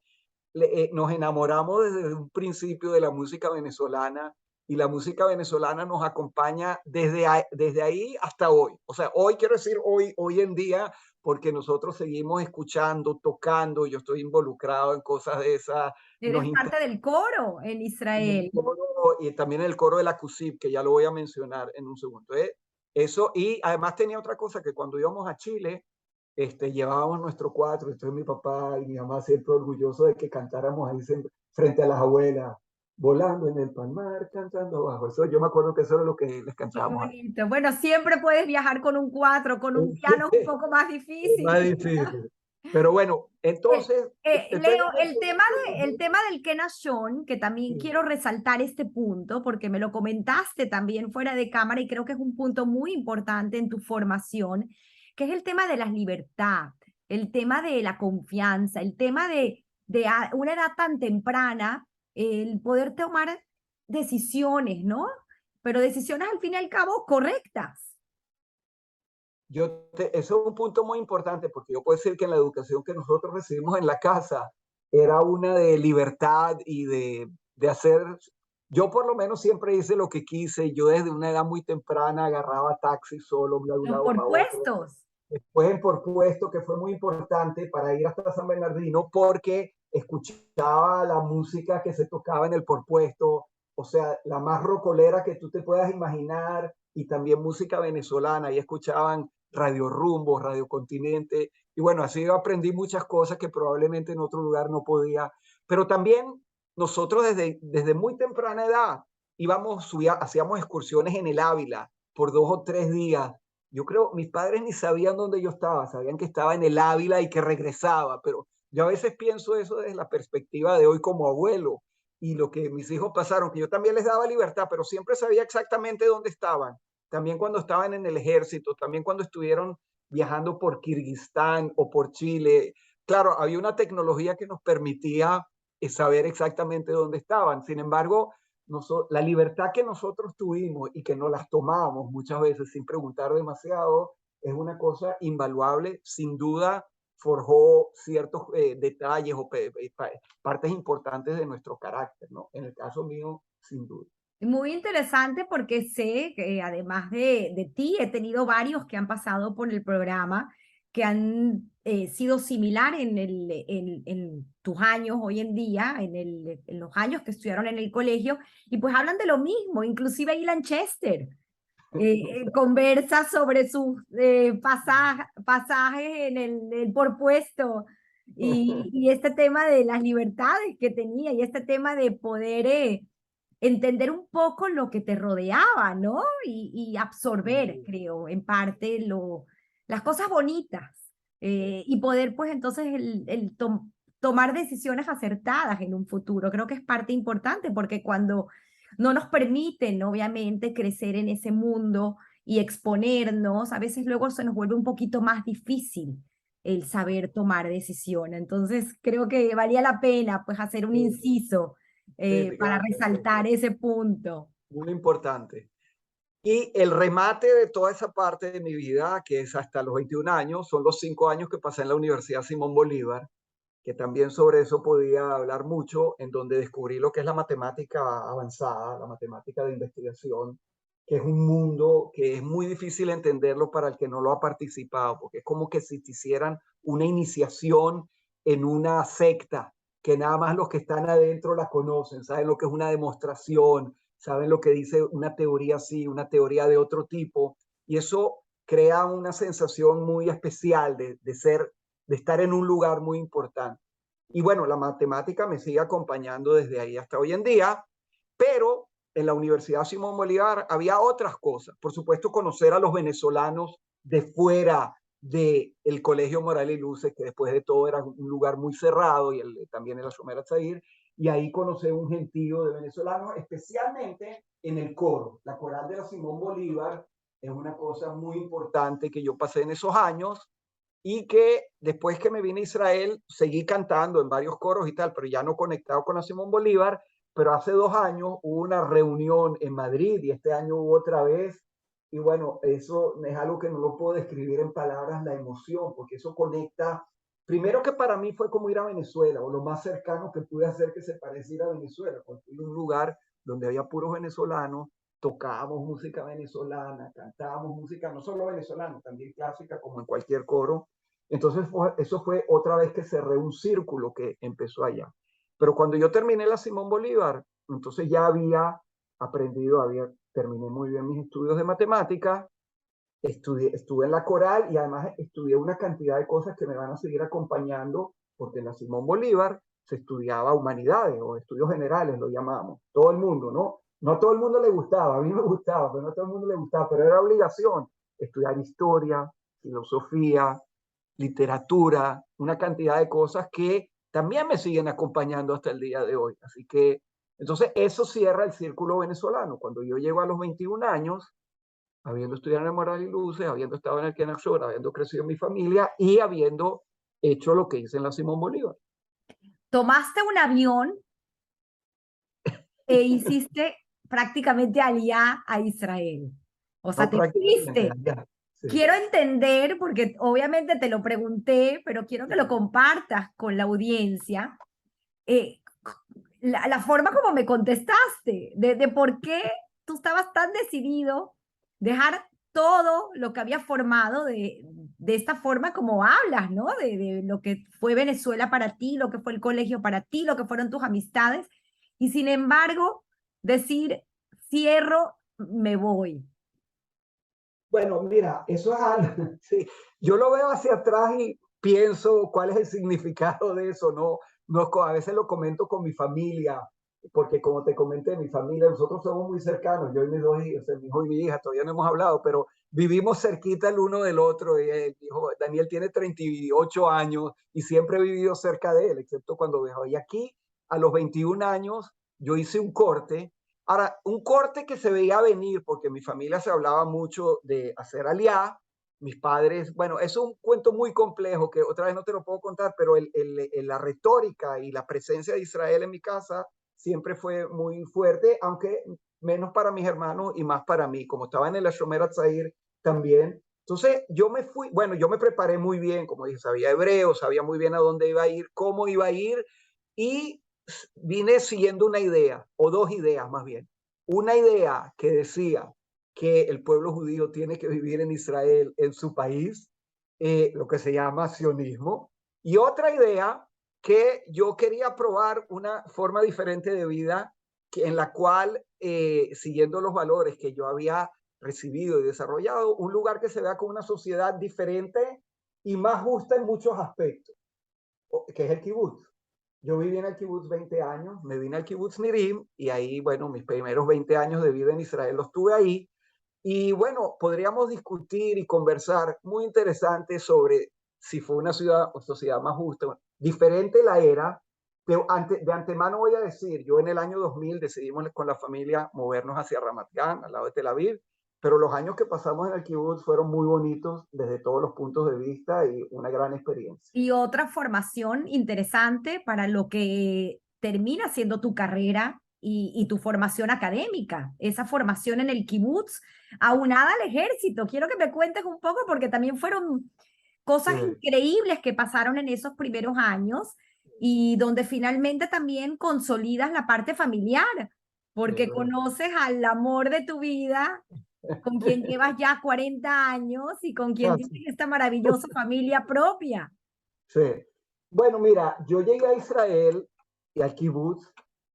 nos enamoramos desde un principio de la música venezolana y la música venezolana nos acompaña desde ahí hasta hoy. O sea, hoy quiero decir hoy en día, porque nosotros seguimos escuchando, tocando, yo estoy involucrado en cosas de esas, nos Eres parte del coro en en el Israel. coro y también en el coro de la CUSIP, que ya lo voy a mencionar en un segundo. Eso, y además tenía otra cosa, que cuando íbamos a Chile, llevábamos nuestro cuatro, entonces mi papá y mi mamá siempre orgullosos de que cantáramos ahí frente a las abuelas. volando en el palmar, cantando abajo. Eso, yo me acuerdo que eso era lo que les Qué cantábamos ahí. bonito. Bueno, siempre puedes viajar con un cuatro, con un piano es un poco más Es más difícil. difícil. Pero bueno, El- entonces, estoy Leo, hablando de el colegio. tema del Kenashon, que también Sí. quiero resaltar este punto, porque me lo comentaste también fuera de cámara y creo que es un punto muy importante en tu formación, que es el tema de la libertad, el tema de la confianza, el tema de a una edad tan temprana, el poder tomar decisiones, ¿no? Pero decisiones al fin y al cabo correctas. Eso es un punto muy importante porque yo puedo decir que la educación que nosotros recibimos en la casa era una de libertad y de hacer, yo por lo menos siempre hice lo que quise, yo desde una edad muy temprana agarraba taxi solo de un Los lado para otro, puestos. después en por puesto que fue muy importante para ir hasta San Bernardino porque escuchaba la música que se tocaba en el por puesto, o sea, la más rocolera que tú te puedas imaginar y también música venezolana y escuchaban Radio Rumbo, Radio Continente. Y bueno, así yo aprendí muchas cosas que probablemente en otro lugar no podía. Pero también nosotros desde muy temprana edad hacíamos excursiones en el Ávila por 2 o 3 días. Yo creo, mis padres ni sabían dónde yo estaba, sabían que estaba en el Ávila y que regresaba, pero yo a veces pienso eso desde la perspectiva de hoy como abuelo y lo que mis hijos pasaron, que yo también les daba libertad, pero siempre sabía exactamente dónde estaban también cuando estaban en el ejército, también cuando estuvieron viajando por Kirguistán o por Chile. Claro, había una tecnología que nos permitía saber exactamente dónde estaban. Sin embargo, la libertad que nosotros tuvimos y que nos las tomamos muchas veces sin preguntar demasiado es una cosa invaluable. Sin duda, forjó ciertos detalles o partes importantes de nuestro carácter, ¿no? En el caso mío, sin duda. Muy interesante porque sé que además de ti, he tenido varios que han pasado por el programa que han sido similar en tus años hoy en día, en los años que estudiaron en el colegio, y pues hablan de lo mismo, inclusive Ilan Chester conversa sobre sus pasajes en el por puesto y este tema de las libertades que tenía y este tema de poder entender un poco lo que te rodeaba, ¿no? Y absorber, creo, en parte las cosas bonitas y poder pues entonces tomar decisiones acertadas en un futuro. Creo que es parte importante porque cuando no nos permiten, obviamente, crecer en ese mundo y exponernos, a veces luego se nos vuelve un poquito más difícil el saber tomar decisiones. Entonces, creo que valía la pena pues hacer un Sí, inciso sí, para gracias. resaltar ese punto. Muy importante. Y el remate de toda esa parte de mi vida, que es hasta los 21 años, son los 5 años que pasé en la Universidad Simón Bolívar, que también sobre eso podía hablar mucho, en donde descubrí lo que es la matemática avanzada, la matemática de investigación, que es un mundo que es muy difícil entenderlo para el que no lo ha participado, porque es como que si te hicieran una iniciación en una secta, que nada más los que están adentro la conocen, saben lo que es una demostración, saben lo que dice una teoría así, una teoría de otro tipo, y eso crea una sensación muy especial de estar en un lugar muy importante. Y bueno, la matemática me sigue acompañando desde ahí hasta hoy en día, pero en la Universidad Simón Bolívar había otras cosas. Por supuesto, conocer a los venezolanos de fuera del Colegio Moral y Luces, que después de todo era un lugar muy cerrado, y también el Asomera Zahir, y ahí conocí un gentío de venezolanos, especialmente en el coro. La coral de la Simón Bolívar es una cosa muy importante que yo pasé en esos años y que después que me vine a Israel seguí cantando en varios coros y tal, pero ya no conectado con la Simón Bolívar, pero hace 2 años hubo una reunión en Madrid y este año hubo otra vez. Y bueno, eso es algo que no lo puedo describir en palabras, la emoción, porque eso conecta. Primero que para mí fue como ir a Venezuela, o lo más cercano que pude hacer que se pareciera a Venezuela, porque fui a un lugar donde había puros venezolanos, tocábamos música venezolana, cantábamos música no solo venezolana, también clásica como en cualquier coro. Entonces eso fue otra vez que cerré un círculo que empezó allá. Pero cuando yo terminé la Simón Bolívar, entonces ya había aprendido, terminé muy bien mis estudios de matemáticas, estuve en la coral y además estudié una cantidad de cosas que me van a seguir acompañando, porque en la Simón Bolívar se estudiaba humanidades o estudios generales, lo llamamos. Todo el mundo, ¿no? No a todo el mundo le gustaba, a mí me gustaba, pero no a todo el mundo le gustaba, pero era obligación estudiar historia, filosofía, literatura, una cantidad de cosas que también me siguen acompañando hasta el día de hoy. Así que, entonces, eso cierra el círculo venezolano. Cuando yo llego a los 21 años, habiendo estudiado en el Moral y Luces, habiendo estado en el Kenexur, habiendo crecido en mi familia y habiendo hecho lo que hice en la Simón Bolívar. Tomaste un avión e hiciste prácticamente aliá a Israel. O sea, No te prácticamente fuiste. allá. Sí. Quiero entender, porque obviamente te lo pregunté, pero quiero que lo compartas con la audiencia, eh, la forma como me contestaste, de por qué tú estabas tan decidido dejar todo lo que había formado de esta forma como hablas, ¿no? De lo que fue Venezuela para ti, lo que fue el colegio para ti, lo que fueron tus amistades, y sin embargo, decir, cierro, me voy. Bueno, mira, eso es algo, sí. Yo lo veo hacia atrás y pienso cuál es el significado de eso, ¿no? No, a veces lo comento con mi familia, porque como te comenté, mi familia, nosotros somos muy cercanos, yo y mis dos hijos, mi hijo y mi hija, todavía no hemos hablado, pero vivimos cerquita el uno del otro. Y el hijo, Daniel tiene 38 años y siempre he vivido cerca de él, excepto cuando viajó. Y aquí, a los 21 años, yo hice un corte. Ahora, un corte que se veía venir, porque en mi familia se hablaba mucho de hacer aliá, mis padres, bueno, es un cuento muy complejo que otra vez no te lo puedo contar, pero la retórica y la presencia de Israel en mi casa siempre fue muy fuerte, aunque menos para mis hermanos y más para mí, como estaba en el Shomer Hatzair también. Entonces yo me fui, bueno, yo me preparé muy bien, como dije, sabía hebreo, sabía muy bien a dónde iba a ir, cómo iba a ir, y vine siguiendo una idea, o dos ideas más bien. Una idea que decía que el pueblo judío tiene que vivir en Israel, en su país, lo que se llama sionismo, y otra idea que yo quería probar una forma diferente de vida en la cual, siguiendo los valores que yo había recibido y desarrollado, un lugar que se vea como una sociedad diferente y más justa en muchos aspectos, que es el kibutz. Yo viví en el kibutz 20 años, me vine al kibutz Nirim y ahí, bueno, mis primeros 20 años de vida en Israel los tuve ahí. Y bueno, podríamos discutir y conversar muy interesante sobre si fue una ciudad o sociedad más justa. Diferente la era, pero de antemano voy a decir, yo en el año 2000 decidimos con la familia movernos hacia Ramat Gan, al lado de Tel Aviv, pero los años que pasamos en el kibutz fueron muy bonitos desde todos los puntos de vista y una gran experiencia. Y otra formación interesante para lo que termina siendo tu carrera y tu formación académica, esa formación en el kibutz, aunada al ejército. Quiero que me cuentes un poco porque también fueron cosas Sí, increíbles que pasaron en esos primeros años y donde finalmente también consolidas la parte familiar, porque conoces al amor de tu vida, con quien llevas ya 40 años y con quien tienes sí. esta maravillosa familia propia. Sí. Bueno, mira, yo llegué a Israel y al kibutz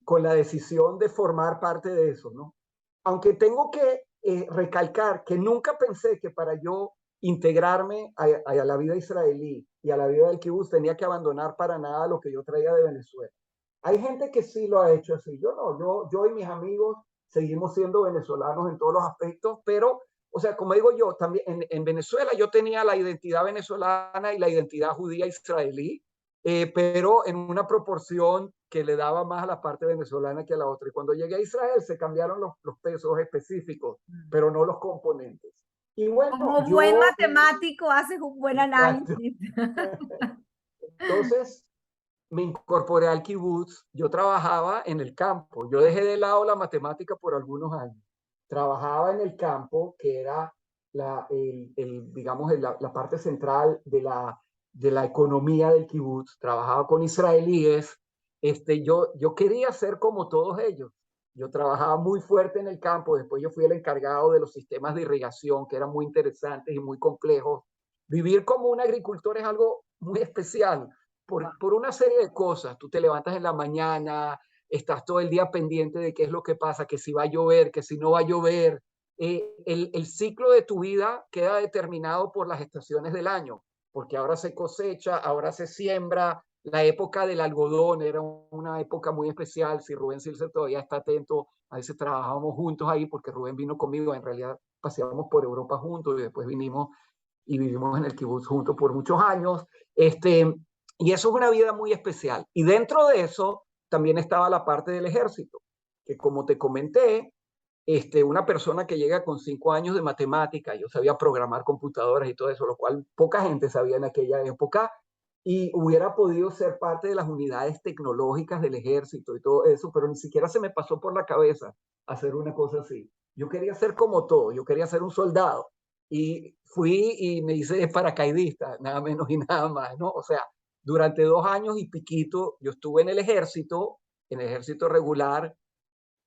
con la decisión de formar parte de eso, ¿no? Aunque tengo que recalcar que nunca pensé que para yo integrarme a la vida israelí y a la vida del kibutz tenía que abandonar para nada lo que yo traía de Venezuela. Hay gente que sí lo ha hecho así. Yo no, yo y mis amigos seguimos siendo venezolanos en todos los aspectos, pero, o sea, como digo yo, también en Venezuela yo tenía la identidad venezolana y la identidad judía israelí, pero en una proporción que le daba más a la parte venezolana que a la otra. Y cuando llegué a Israel se cambiaron los pesos específicos, pero no los componentes. Y bueno, Como buen yo viví, matemático haces un buen exacto. análisis. Entonces, me incorporé al kibutz, yo trabajaba en el campo, yo dejé de lado la matemática por algunos años, trabajaba en el campo, que era digamos, la parte central de la economía del kibutz, trabajaba con israelíes, yo quería ser como todos ellos, yo trabajaba muy fuerte en el campo, después yo fui el encargado de los sistemas de irrigación, que eran muy interesantes y muy complejos. Vivir como un agricultor es algo muy especial por una serie de cosas. Tú te levantas en la mañana, estás todo el día pendiente de qué es lo que pasa, que si va a llover, que si no va a llover. El ciclo de tu vida queda determinado por las estaciones del año, porque ahora se cosecha, ahora se siembra, La época del algodón era una época muy especial. Si Rubén Silcer todavía está atento, a veces trabajábamos juntos ahí porque Rubén vino conmigo. En realidad paseábamos por Europa juntos y después vinimos y vivimos en el kibutz juntos por muchos años. Y eso es una vida muy especial. Y dentro de eso también estaba la parte del ejército, que como te comenté, una persona que llega con 5 años de matemática, yo sabía programar computadoras y todo eso, lo cual poca gente sabía en aquella época, y hubiera podido ser parte de las unidades tecnológicas del ejército y todo eso, pero ni siquiera se me pasó por la cabeza hacer una cosa así. Yo quería ser como todo, yo quería ser un soldado, y fui y me hice paracaidista, nada menos y nada más, ¿no? O sea, durante 2 años y piquito yo estuve en el ejército regular.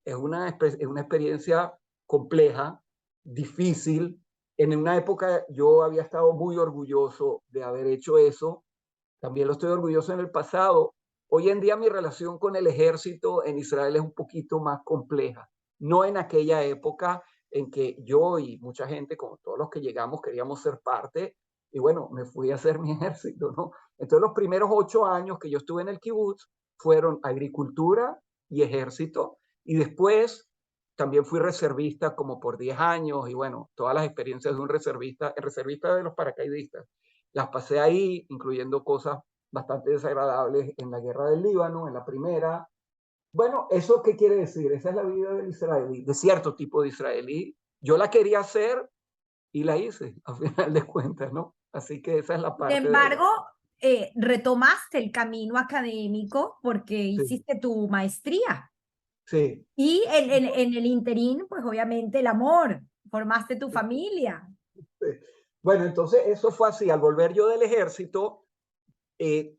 Es una experiencia compleja, difícil. En una época yo había estado muy orgulloso de haber hecho eso. También lo estoy orgulloso en el pasado. Hoy en día mi relación con el ejército en Israel es un poquito más compleja. No en aquella época en que yo y mucha gente, como todos los que llegamos, queríamos ser parte. Y bueno, me fui a hacer mi ejército, ¿no? Entonces los primeros 8 años que yo estuve en el kibutz fueron agricultura y ejército. Y después también fui reservista como por 10 años y bueno, todas las experiencias de un reservista, el reservista de los paracaidistas, las pasé ahí, incluyendo cosas bastante desagradables en la guerra del Líbano, en la primera. Bueno, ¿eso qué quiere decir? Esa es la vida del israelí, de cierto tipo de israelí. Yo la quería hacer y la hice, a final de cuentas, ¿no? Así que esa es la Sin parte de allá. embargo, retomaste el camino académico porque Sí, hiciste tu maestría. sí. Y en el interín, pues obviamente el amor, formaste tu familia. Sí. Bueno, entonces eso fue así. Al volver yo del ejército,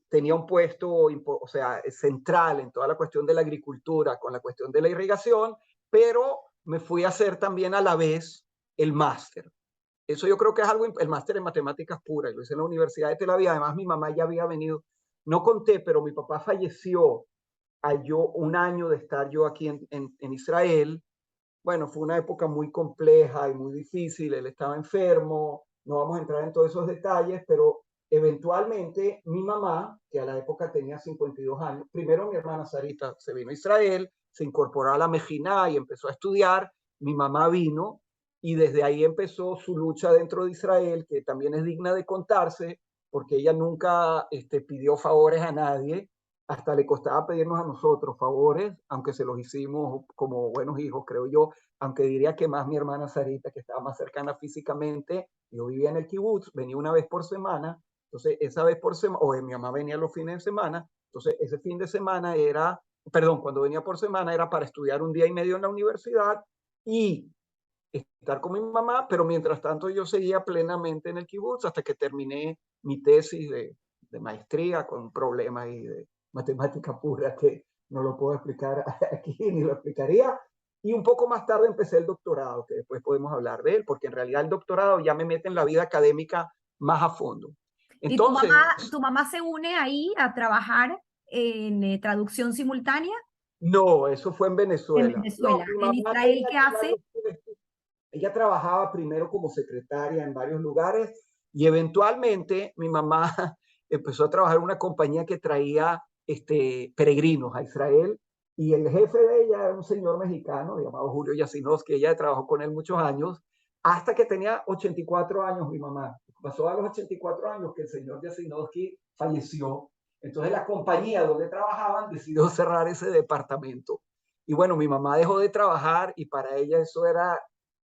tenía un puesto, o sea, central en toda la cuestión de la agricultura, con la cuestión de la irrigación, pero me fui a hacer también a la vez el máster. Eso yo creo que es algo, el máster en matemáticas puras, lo hice en la Universidad de Tel Aviv. Además, mi mamá ya había venido, no conté, pero mi papá falleció a yo un año de estar yo aquí en Israel. Bueno, fue una época muy compleja y muy difícil, él estaba enfermo, no vamos a entrar en todos esos detalles, pero eventualmente mi mamá, que a la época tenía 52 años, primero mi hermana Sarita se vino a Israel, se incorporó a la Mejiná y empezó a estudiar, mi mamá vino y desde ahí empezó su lucha dentro de Israel, que también es digna de contarse, porque ella nunca pidió favores a nadie, hasta le costaba pedirnos a nosotros favores, aunque se los hicimos como buenos hijos, creo yo, aunque diría que más mi hermana Sarita, que estaba más cercana físicamente. Yo vivía en el kibutz, venía una vez por semana, entonces esa vez por semana, o mi mamá venía los fines de semana, entonces ese fin de semana era, perdón, cuando venía por semana era para estudiar un día y medio en la universidad y estar con mi mamá, pero mientras tanto yo seguía plenamente en el kibutz hasta que terminé mi tesis de maestría con problemas y de matemática pura que no lo puedo explicar aquí ni lo explicaría. Y un poco más tarde empecé el doctorado, que después podemos hablar de él, porque en realidad el doctorado ya me mete en la vida académica más a fondo. ¿Y Entonces, tu mamá se une ahí a trabajar en traducción simultánea no, eso fue en en Venezuela. No, Venezuela? mi ¿En mamá Israel tenía qué ya hace? los puestos. Ella trabajaba primero como secretaria en varios lugares y eventualmente mi mamá empezó a trabajar en una compañía que traía peregrinos a Israel y el jefe de ella era un señor mexicano llamado Julio Yasinowski. Ella trabajó con él muchos años hasta que tenía 84 años mi mamá. Pasó a los 84 años que el señor Yasinowski falleció. Entonces la compañía donde trabajaban decidió cerrar ese departamento. Y bueno, mi mamá dejó de trabajar y para ella eso era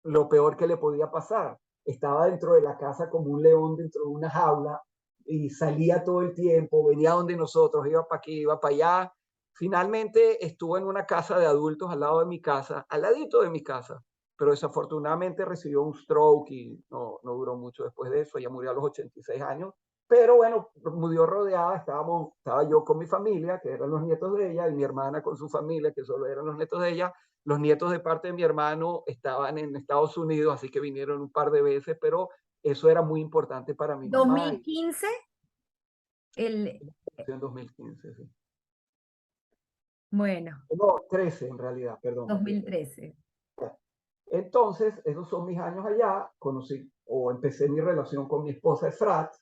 lo peor que le podía pasar. Estaba dentro de la casa como un león dentro de una jaula y salía todo el tiempo, venía donde nosotros, iba para aquí, iba para allá. Finalmente estuvo en una casa de adultos al lado de mi casa, al ladito de mi casa, pero desafortunadamente recibió un stroke y no duró mucho después de eso. Ella murió a los 86 años, pero bueno, murió rodeada, estaba yo con mi familia, que eran los nietos de ella, y mi hermana con su familia, que solo eran los nietos de ella. Los nietos de parte de mi hermano estaban en Estados Unidos, así que vinieron un par de veces, pero eso era muy importante para mi mamá. Y 2015, el, en 2015, sí. bueno, No, 13 en realidad, perdónate. 2013. Entonces, esos son mis años allá. Conocí o empecé mi relación con mi esposa Efrat.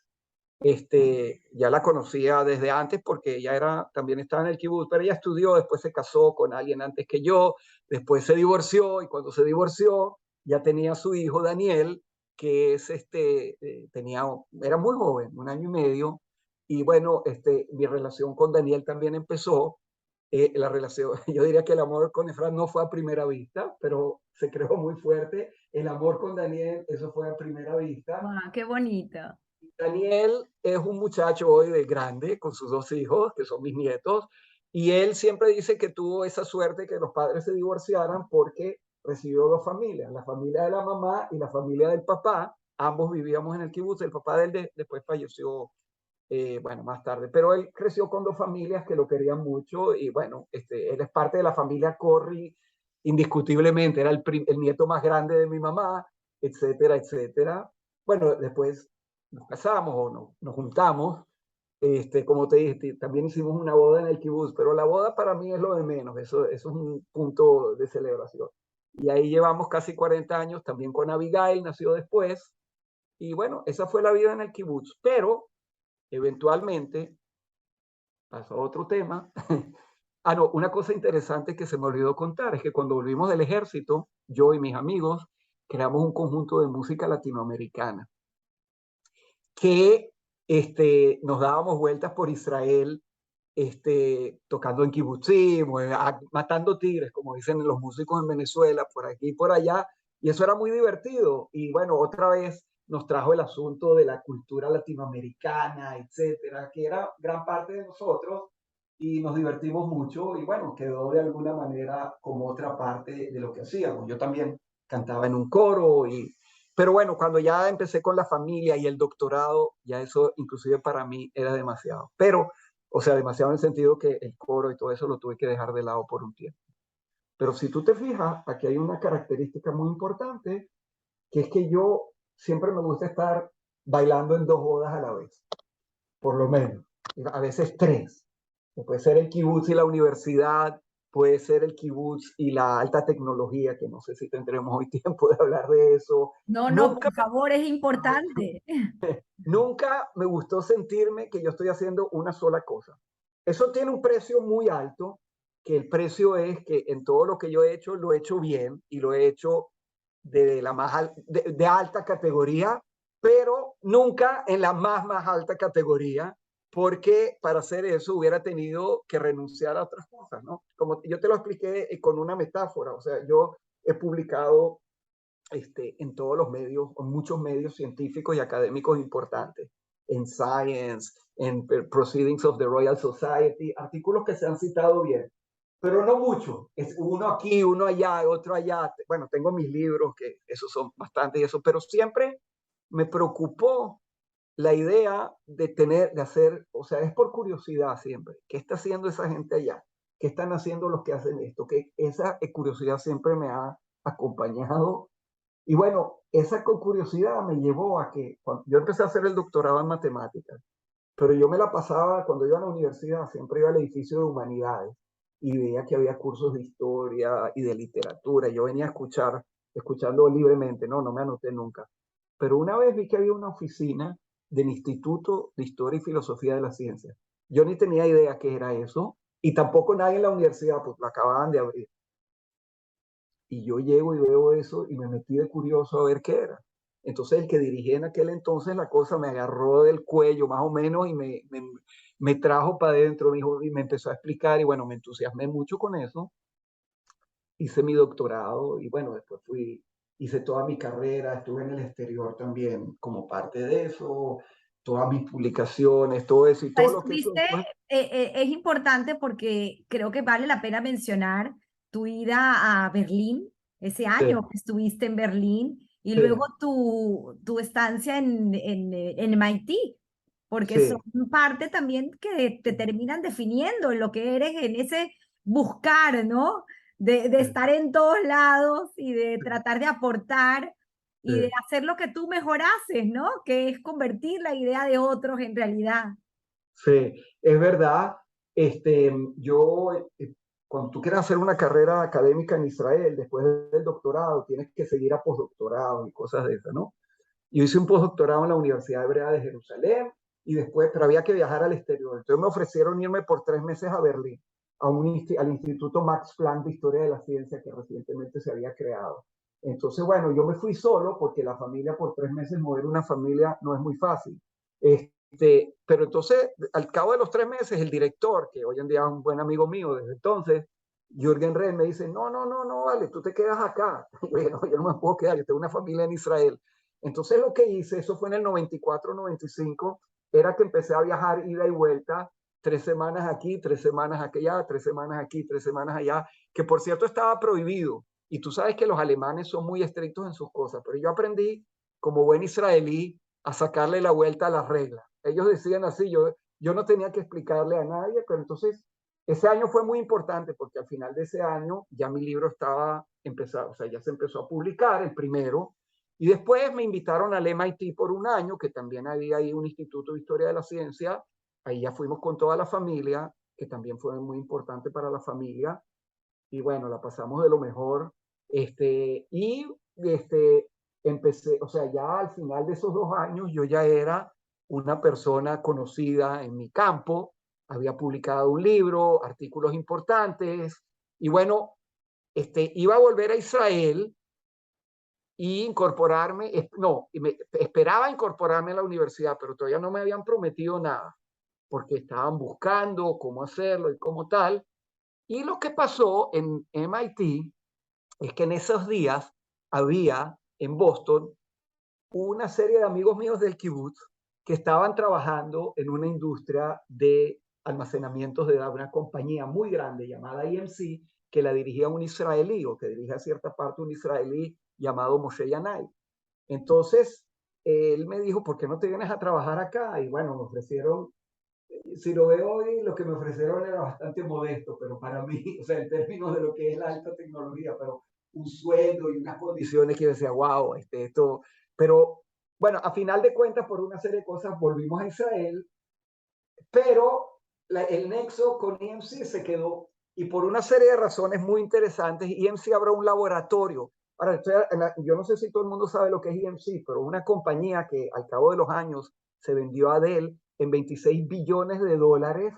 Ya la conocía desde antes porque ella también estaba en el kibutz, pero ella estudió, después se casó con alguien antes que yo, después se divorció y cuando se divorció ya tenía su hijo Daniel, que era muy joven, 1 año y medio, y bueno, mi relación con Daniel también empezó. La relación, yo diría que el amor con Efraín no fue a primera vista, pero se creó muy fuerte. El amor con Daniel, eso fue a primera vista. Wow, qué bonito. Daniel es un muchacho hoy de grande, con sus 2 hijos, que son mis nietos, y él siempre dice que tuvo esa suerte que los padres se divorciaran porque recibió 2 familias, la familia de la mamá y la familia del papá. Ambos vivíamos en el kibutz, el papá de él después falleció, bueno, más tarde, pero él creció con 2 familias que lo querían mucho y bueno, él es parte de la familia Corry, indiscutiblemente, era el nieto más grande de mi mamá, etcétera, etcétera. Bueno, después nos casamos o nos juntamos, como te dije, también hicimos una boda en el kibutz, pero la boda para mí es lo de menos, eso es un punto de celebración. Y ahí llevamos casi 40 años, también con Abigail, nació después, y bueno, esa fue la vida en el kibutz, pero eventualmente pasó a otro tema. No, una cosa interesante que se me olvidó contar es que cuando volvimos del ejército, yo y mis amigos creamos un conjunto de música latinoamericana que nos dábamos vueltas por Israel, tocando en kibutzim, matando tigres, como dicen los músicos en Venezuela, por aquí y por allá, y eso era muy divertido. Y bueno, otra vez nos trajo el asunto de la cultura latinoamericana, etcétera, que era gran parte de nosotros, y nos divertimos mucho, y bueno, quedó de alguna manera como otra parte de lo que hacíamos. Yo también cantaba en un coro, pero bueno, cuando ya empecé con la familia y el doctorado, ya eso inclusive para mí era demasiado. Pero o sea, demasiado en el sentido que el coro y todo eso lo tuve que dejar de lado por un tiempo. Pero si tú te fijas, aquí hay una característica muy importante, que es que yo siempre me gusta estar bailando en 2 bodas a la vez, por lo menos. A veces 3. Puede ser el kibutz y la universidad, puede ser el kibutz y la alta tecnología, que no sé si tendremos hoy tiempo de hablar de eso. No, no, Nunca por favor, es importante. Nunca me gustó sentirme que yo estoy haciendo una sola cosa. Eso tiene un precio muy alto, que el precio es que en todo lo que yo he hecho, lo he hecho bien y lo he hecho de alta categoría, pero nunca en la más alta categoría, porque para hacer eso hubiera tenido que renunciar a otras cosas, ¿no? Como yo te lo expliqué con una metáfora, o sea, yo he publicado en todos los medios, en muchos medios científicos y académicos importantes, en Science, en Proceedings of the Royal Society, artículos que se han citado bien, pero no mucho. Es uno aquí, uno allá, otro allá. Bueno, tengo mis libros, que esos son bastantes y eso, pero siempre me preocupó la idea de hacer, o sea, es por curiosidad siempre. ¿Qué está haciendo esa gente allá? ¿Qué están haciendo los que hacen esto? Que esa curiosidad siempre me ha acompañado y bueno, esa curiosidad me llevó a que cuando yo empecé a hacer el doctorado en matemáticas, pero yo me la pasaba cuando iba a la universidad, siempre iba al edificio de humanidades y veía que había cursos de historia y de literatura. Yo venía a escuchando libremente, no me anoté nunca. Pero una vez vi que había una oficina del Instituto de Historia y Filosofía de la Ciencia. Yo ni tenía idea qué era eso y tampoco nadie en la universidad, pues lo acababan de abrir. Y yo llego y veo eso y me metí de curioso a ver qué era. Entonces el que dirigía en aquel entonces la cosa me agarró del cuello más o menos y me trajo para adentro y me empezó a explicar y bueno, me entusiasmé mucho con eso. Hice mi doctorado y bueno, después hice toda mi carrera, estuve en el exterior también como parte de eso, todas mis publicaciones, todo eso y todo lo que eso Estuviste, después. es importante porque creo que vale la pena mencionar tu ida a Berlín, ese Sí, año que estuviste en Berlín, y luego sí, tu estancia en MIT, porque son sí, parte también que te terminan definiendo en lo que eres en ese buscar, ¿no? De sí, estar en todos lados y de tratar de aportar y de sí. hacer lo que tú mejor haces, ¿no? Que es convertir la idea de otros en realidad. Sí, es verdad. Yo, cuando tú quieres hacer una carrera académica en Israel, después del doctorado, tienes que seguir a postdoctorado y cosas de esas, ¿no? Yo hice un postdoctorado en la Universidad Hebrea de Jerusalén y después, pero había que viajar al exterior. Entonces me ofrecieron irme por 3 meses a Berlín, al Instituto Max Planck de Historia de la Ciencia que recientemente se había creado. Entonces, bueno, yo me fui solo porque la familia por 3 meses, mover una familia no es muy fácil. Pero entonces, al cabo de los 3 meses, el director, que hoy en día es un buen amigo mío desde entonces, Jürgen Rehn, me dice, no, no, no, no, vale, tú te quedas acá. Yo dije, no, yo no me puedo quedar, yo tengo una familia en Israel. Entonces lo que hice, eso fue en el 94, 95, era que empecé a viajar ida y vuelta, 3 semanas aquí, 3 semanas allá, 3 semanas aquí, 3 semanas allá, que por cierto estaba prohibido. Y tú sabes que los alemanes son muy estrictos en sus cosas, pero yo aprendí, como buen israelí, a sacarle la vuelta a las reglas. Ellos decían así, yo no tenía que explicarle a nadie, pero entonces ese año fue muy importante porque al final de ese año ya mi libro estaba empezado, o sea, ya se empezó a publicar el primero, y después me invitaron al MIT por un año, que también había ahí un instituto de historia de la ciencia. Ahí ya fuimos con toda la familia, que también fue muy importante para la familia. Y bueno, la pasamos de lo mejor. Y empecé, o sea, ya al final de esos 2 años yo ya era una persona conocida en mi campo, había publicado un libro, artículos importantes, y bueno, iba a volver a Israel y incorporarme, no, esperaba incorporarme a la universidad, pero todavía no me habían prometido nada, porque estaban buscando cómo hacerlo y cómo tal. Y lo que pasó en MIT es que en esos días había en Boston una serie de amigos míos del kibutz que estaban trabajando en una industria de almacenamientos de datos, una compañía muy grande llamada EMC, que la dirigía un israelí, o que dirige a cierta parte un israelí llamado Moshe Yanai. Entonces, él me dijo, ¿por qué no te vienes a trabajar acá? Y bueno, me ofrecieron, si lo veo hoy, lo que me ofrecieron era bastante modesto, pero para mí, o sea, en términos de lo que es la alta tecnología, pero un sueldo y unas condiciones que yo decía, wow, esto, pero bueno, a final de cuentas, por una serie de cosas, volvimos a Israel, pero el nexo con EMC se quedó, y por una serie de razones muy interesantes, EMC abrió un laboratorio. Ahora, yo no sé si todo el mundo sabe lo que es EMC, pero una compañía que al cabo de los años se vendió a Dell en 26 billones de dólares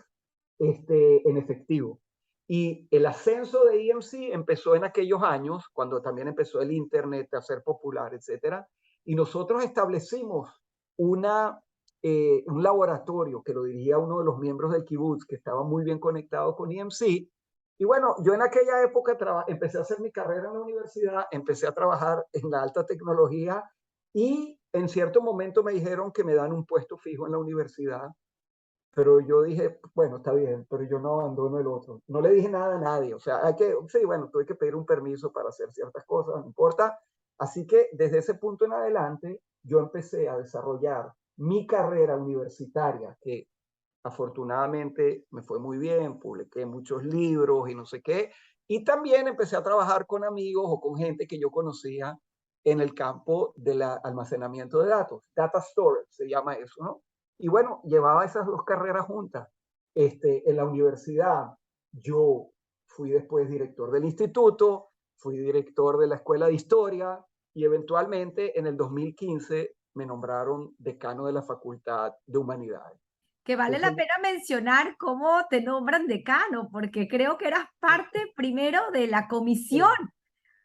en efectivo. Y el ascenso de EMC empezó en aquellos años, cuando también empezó el Internet a ser popular, etcétera. Y nosotros establecimos un laboratorio que lo dirigía uno de los miembros del kibutz, que estaba muy bien conectado con EMC. Y bueno, yo en aquella época empecé a hacer mi carrera en la universidad, empecé a trabajar en la alta tecnología, y en cierto momento me dijeron que me dan un puesto fijo en la universidad, pero yo dije, bueno, está bien, pero yo no abandono el otro. No le dije nada a nadie, o sea, sí, bueno, tuve que pedir un permiso para hacer ciertas cosas, no importa. Así que desde ese punto en adelante, yo empecé a desarrollar mi carrera universitaria, que afortunadamente me fue muy bien, publiqué muchos libros y no sé qué, y también empecé a trabajar con amigos o con gente que yo conocía en el campo del almacenamiento de datos, data storage se llama eso, ¿no? Y bueno, llevaba esas dos carreras juntas. En la universidad yo fui después director del instituto, fui director de la escuela de historia, y eventualmente en el 2015 me nombraron decano de la Facultad de Humanidades. Que vale la Entonces, pena mencionar cómo te nombran decano, porque creo que eras parte primero de la comisión sí,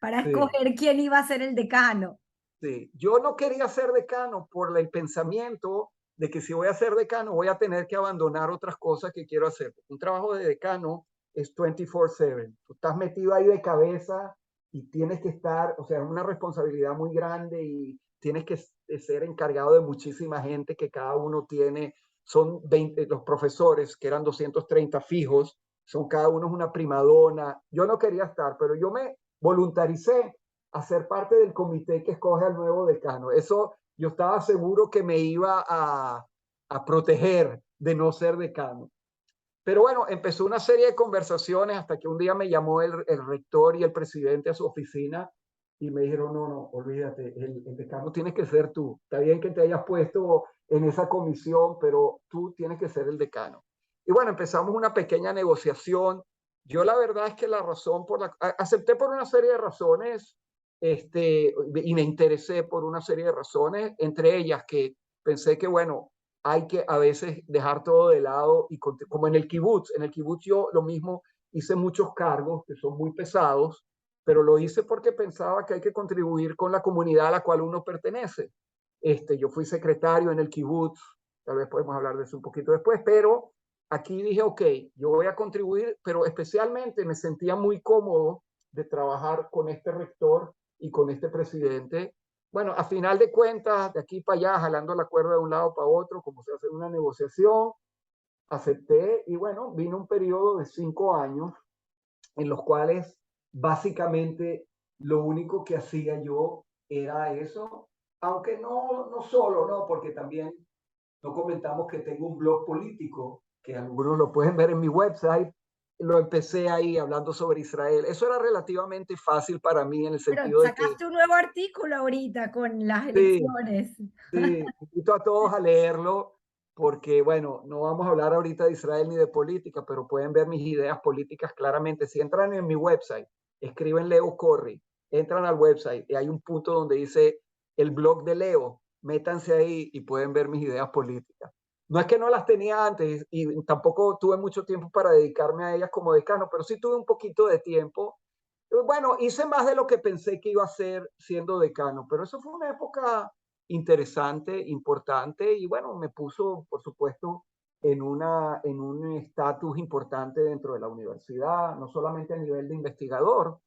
para sí, escoger quién iba a ser el decano. sí. Yo no quería ser decano por el pensamiento de que si voy a ser decano voy a tener que abandonar otras cosas que quiero hacer. Un trabajo de decano es 24/7. Tú estás metido ahí de cabeza y tienes que estar, o sea, es una responsabilidad muy grande, y tienes que ser encargado de muchísima gente que cada uno tiene, son 20, los profesores que eran 230 fijos, son cada uno es una primadona. Yo no quería estar, pero yo me voluntaricé a ser parte del comité que escoge al nuevo decano. Eso yo estaba seguro que me iba a proteger de no ser decano. Pero bueno, empezó una serie de conversaciones hasta que un día me llamó el rector y el presidente a su oficina y me dijeron, no, no, olvídate, el decano tienes que ser tú. Está bien que te hayas puesto en esa comisión, pero tú tienes que ser el decano. Y bueno, empezamos una pequeña negociación. Yo la verdad es que la razón por la... Acepté por una serie de razones, y me interesé por una serie de razones, entre ellas que pensé que, bueno, hay que a veces dejar todo de lado y como en el kibutz yo lo mismo hice muchos cargos que son muy pesados, pero lo hice porque pensaba que hay que contribuir con la comunidad a la cual uno pertenece. Yo fui secretario en el kibutz, tal vez podemos hablar de eso un poquito después, pero aquí dije, ok, yo voy a contribuir, pero especialmente me sentía muy cómodo de trabajar con este rector y con este presidente. Bueno, a final de cuentas, de aquí para allá, jalando la cuerda de un lado para otro, como se hace una negociación, acepté y bueno, vino un periodo de 5 años en los cuales básicamente lo único que hacía yo era eso, aunque no solo, ¿no? Porque también no comentamos que tengo un blog político, que algunos lo pueden ver en mi website. Lo empecé ahí hablando sobre Israel. Eso era relativamente fácil para mí en el Pero sentido de que, sacaste un nuevo artículo ahorita con las sí, elecciones. sí, invito a todos a leerlo porque, bueno, no vamos a hablar ahorita de Israel ni de política, pero pueden ver mis ideas políticas claramente. Si entran en mi website, escriben Leo Corri, entran al website y hay un punto donde dice el blog de Leo, métanse ahí y pueden ver mis ideas políticas. No es que no las tenía antes y tampoco tuve mucho tiempo para dedicarme a ellas como decano, pero sí tuve un poquito de tiempo. Bueno, hice más de lo que pensé que iba a hacer siendo decano, pero eso fue una época interesante, importante y bueno, me puso, por supuesto, en un estatus importante dentro de la universidad, no solamente a nivel de investigador,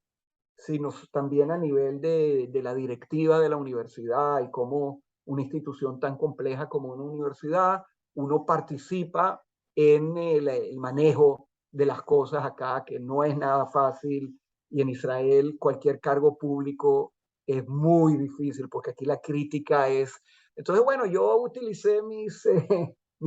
sino también a nivel de la directiva de la universidad y cómo una institución tan compleja como una universidad, uno participa en el manejo de las cosas acá, que no es nada fácil, y en Israel cualquier cargo público es muy difícil, porque aquí la crítica es... Entonces, bueno, yo utilicé mis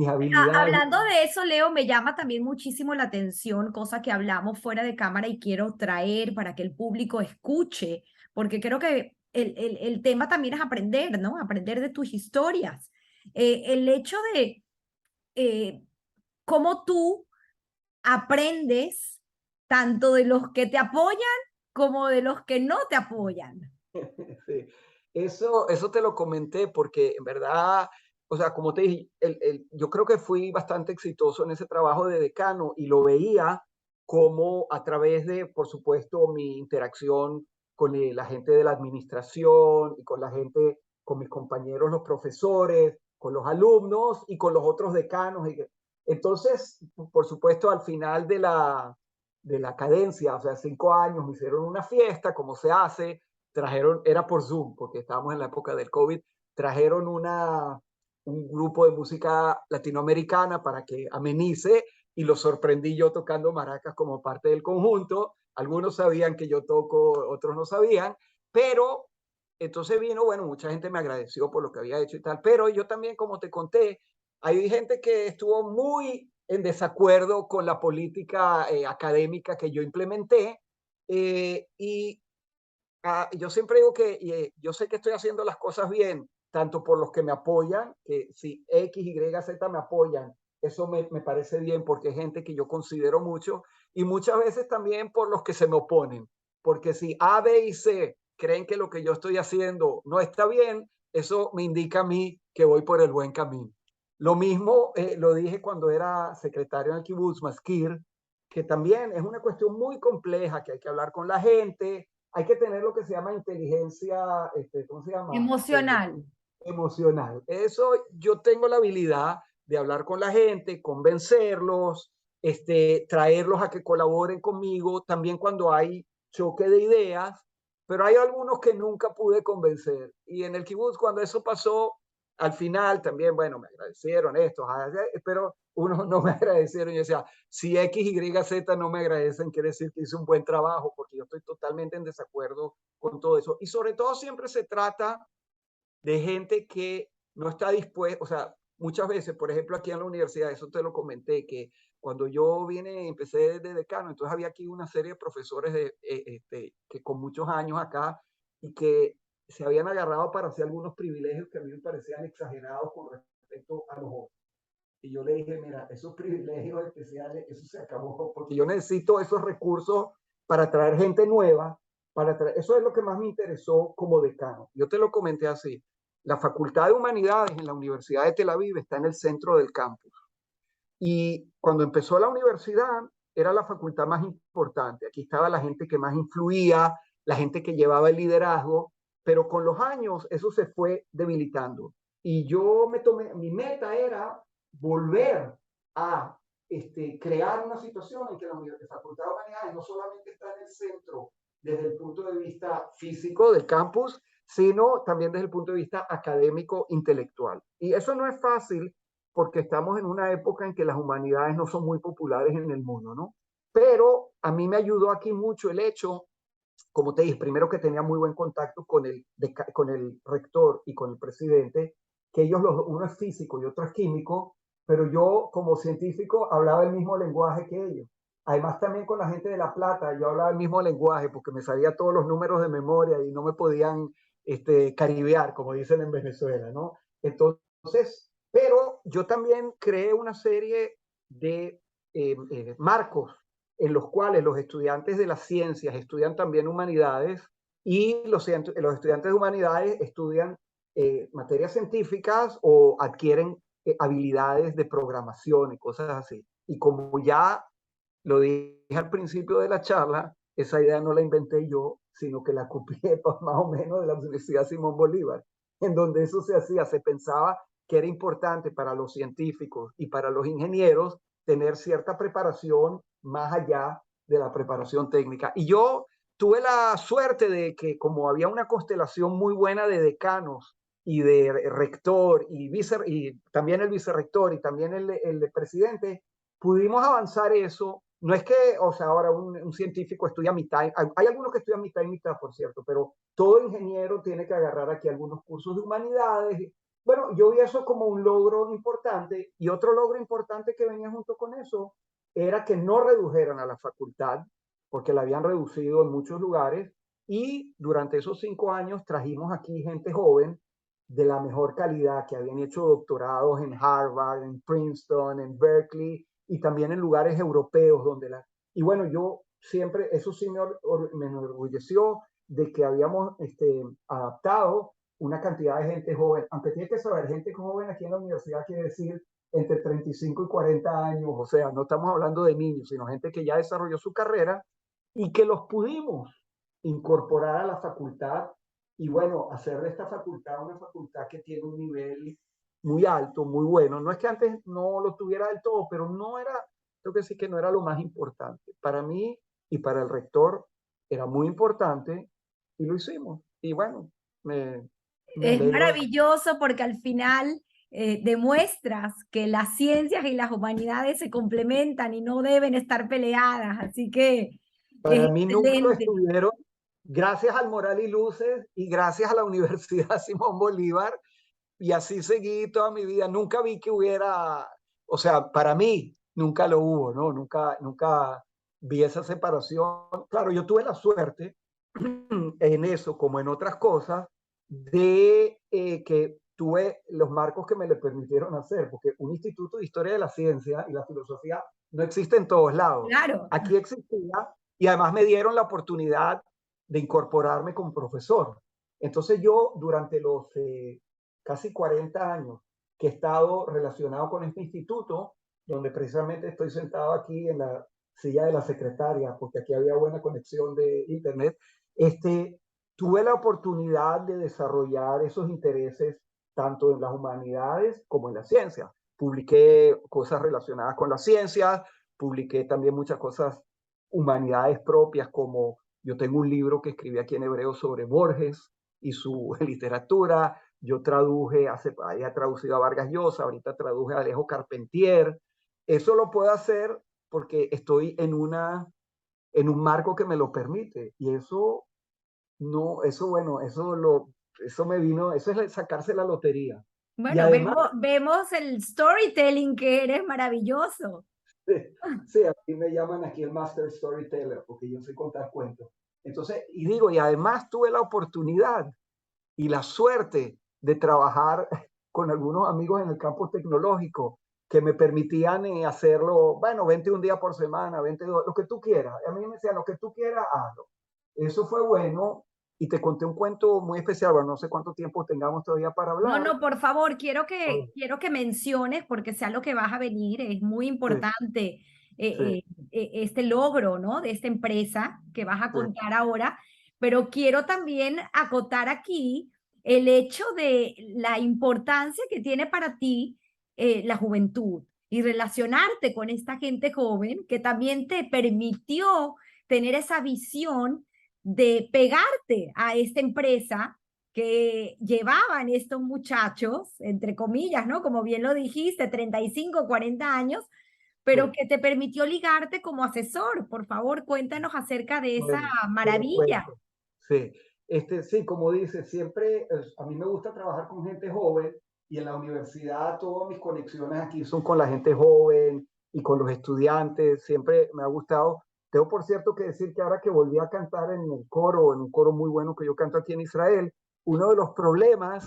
habilidades. Hablando de eso, Leo, me llama también muchísimo la atención, cosa que hablamos fuera de cámara y quiero traer para que el público escuche, porque creo que el tema también es aprender, ¿no? Aprender de tus historias. El hecho de eh, cómo tú aprendes tanto de los que te apoyan como de los que no te apoyan. Sí. Eso te lo comenté porque en verdad, o sea, como te dije, yo creo que fui bastante exitoso en ese trabajo de decano y lo veía como a través de, por supuesto, mi interacción con la gente de la administración y con la gente, con mis compañeros, los profesores, con los alumnos y con los otros decanos. Entonces, por supuesto, al final de la cadencia, o sea, 5 años, me hicieron una fiesta, como se hace, trajeron, era por Zoom, porque estábamos en la época del COVID, trajeron un grupo de música latinoamericana para que amenice y lo sorprendí yo tocando maracas como parte del conjunto. Algunos sabían que yo toco, otros no sabían, pero entonces vino, bueno, mucha gente me agradeció por lo que había hecho y tal, pero yo también, como te conté, hay gente que estuvo muy en desacuerdo con la política académica que yo implementé y yo siempre digo que yo sé que estoy haciendo las cosas bien, tanto por los que me apoyan, que si X, Y, Z me apoyan, eso me parece bien porque es gente que yo considero mucho, y muchas veces también por los que se me oponen, porque si A, B y C creen que lo que yo estoy haciendo no está bien, eso me indica a mí que voy por el buen camino. Lo mismo lo dije cuando era secretario en el Kibbutz Maskir, que también es una cuestión muy compleja, que hay que hablar con la gente, hay que tener lo que se llama inteligencia, ¿cómo se llama? Emocional. Emocional. Eso yo tengo la habilidad de hablar con la gente, convencerlos, traerlos a que colaboren conmigo, también cuando hay choque de ideas, pero hay algunos que nunca pude convencer. Y en el kibutz, cuando eso pasó, al final también, bueno, me agradecieron esto, pero unos no me agradecieron. Y decía, si X, Y, Z no me agradecen, quiere decir que hice un buen trabajo, porque yo estoy totalmente en desacuerdo con todo eso. Y sobre todo siempre se trata de gente que no está dispuesta, o sea, muchas veces, por ejemplo, aquí en la universidad, eso te lo comenté, que cuando yo vine, empecé de decano, entonces había aquí una serie de profesores que con muchos años acá y que se habían agarrado para hacer algunos privilegios que a mí me parecían exagerados con respecto a los otros. Y yo le dije, mira, esos privilegios especiales, eso se acabó, porque yo necesito esos recursos para traer gente nueva, eso es lo que más me interesó como decano. Yo te lo comenté así. La Facultad de Humanidades en la Universidad de Tel Aviv está en el centro del campus. Y cuando empezó la universidad, era la facultad más importante. Aquí estaba la gente que más influía, la gente que llevaba el liderazgo, pero con los años eso se fue debilitando. Y yo me tomé, mi meta era volver a crear una situación en que la Facultad de Humanidades no solamente está en el centro desde el punto de vista físico del campus, sino también desde el punto de vista académico, intelectual. Y eso no es fácil porque estamos en una época en que las humanidades no son muy populares en el mundo, ¿no? Pero a mí me ayudó aquí mucho el hecho, como te dije, primero que tenía muy buen contacto con el rector y con el presidente, que ellos, uno es físico y otro es químico, pero yo como científico hablaba el mismo lenguaje que ellos. Además también con la gente de La Plata, yo hablaba el mismo lenguaje porque me sabía todos los números de memoria y no me podían caribear, como dicen en Venezuela, ¿no? Entonces, pero yo también creé una serie de marcos en los cuales los estudiantes de las ciencias estudian también humanidades y los estudiantes de humanidades estudian materias científicas o adquieren habilidades de programación y cosas así. Y como ya lo dije al principio de la charla, esa idea no la inventé yo, sino que la copié más o menos de la Universidad Simón Bolívar, en donde eso se hacía, se pensaba que era importante para los científicos y para los ingenieros tener cierta preparación más allá de la preparación técnica. Y yo tuve la suerte de que como había una constelación muy buena de decanos y de rector y también el vicerrector y también el presidente, pudimos avanzar eso. No es que, o sea, ahora un científico estudia mitad, hay algunos que estudian mitad y mitad, por cierto, pero todo ingeniero tiene que agarrar aquí algunos cursos de humanidades. Bueno, yo vi eso como un logro importante y otro logro importante que venía junto con eso era que no redujeran a la facultad, porque la habían reducido en muchos lugares y durante esos 5 años trajimos aquí gente joven de la mejor calidad que habían hecho doctorados en Harvard, en Princeton, en Berkeley y también en lugares europeos donde la... Y bueno, yo siempre, eso sí me enorgulleció de que habíamos adaptado una cantidad de gente joven, aunque tiene que saber, gente joven aquí en la universidad quiere decir entre 35 y 40 años, o sea, no estamos hablando de niños, sino gente que ya desarrolló su carrera y que los pudimos incorporar a la facultad y bueno, hacer de esta facultad una facultad que tiene un nivel muy alto, muy bueno. No es que antes no lo tuviera del todo, pero no era, tengo que decir que no era lo más importante. Para mí y para el rector era muy importante y lo hicimos. Y bueno, me Es alegro de... maravilloso porque al final demuestras que las ciencias y las humanidades se complementan y no deben estar peleadas. Así que es Para mí nunca lo excelente. estuvieron, gracias al Moral y Luces y gracias a la Universidad Simón Bolívar, y así seguí toda mi vida. Nunca vi que hubiera, o sea, para mí nunca lo hubo, ¿no? Nunca vi esa separación. Claro, yo tuve la suerte en eso, como en otras cosas, de que tuve los marcos que me le permitieron hacer, porque un instituto de historia de la ciencia y la filosofía no existe en todos lados. Claro. Aquí existía y además me dieron la oportunidad de incorporarme como profesor. Entonces yo durante los casi 40 años que he estado relacionado con este instituto, donde precisamente estoy sentado aquí en la silla de la secretaria, porque aquí había buena conexión de internet, tuve la oportunidad de desarrollar esos intereses tanto en las humanidades como en la ciencia. Publiqué cosas relacionadas con la ciencia, publiqué también muchas cosas humanidades propias, como yo tengo un libro que escribí aquí en hebreo sobre Borges y su literatura. Yo traduje, había traducido a Vargas Llosa, ahorita traduje a Alejo Carpentier. Eso lo puedo hacer porque estoy en un marco que me lo permite. Y eso, no, eso, bueno, eso me vino, eso es sacarse la lotería. Y Bueno, además, vemos el storytelling que eres maravilloso. sí, aquí me llaman aquí el Master Storyteller, porque yo sé contar cuentos. Entonces, y digo, y además tuve la oportunidad y la suerte de trabajar con algunos amigos en el campo tecnológico que me permitían hacerlo, bueno, 21 días por semana, 22, lo que tú quieras. A mí me decían, lo que tú quieras, hazlo. Eso fue bueno y te conté un cuento muy especial, bueno, no sé cuánto tiempo tengamos todavía para No, hablar. no, por favor, quiero Oh, quiero que menciones, porque sea lo que vas a venir, es muy sí, importante sí, este logro, ¿no? De esta empresa que vas a sí, contar ahora, pero quiero también acotar aquí el hecho de la importancia que tiene para ti la juventud y relacionarte con esta gente joven que también te permitió tener esa visión de pegarte a esta empresa que llevaban estos muchachos, entre comillas, ¿no? Como bien lo dijiste, 35, 40 años, pero sí. que te permitió ligarte como asesor. Por favor, cuéntanos acerca de esa Bueno, te lo maravilla. cuento. Sí, sí, como dices, siempre a mí me gusta trabajar con gente joven y en la universidad todas mis conexiones aquí son con la gente joven y con los estudiantes. Siempre me ha gustado. Tengo por cierto que decir que ahora que volví a cantar en el coro, en un coro muy bueno que yo canto aquí en Israel, uno de los problemas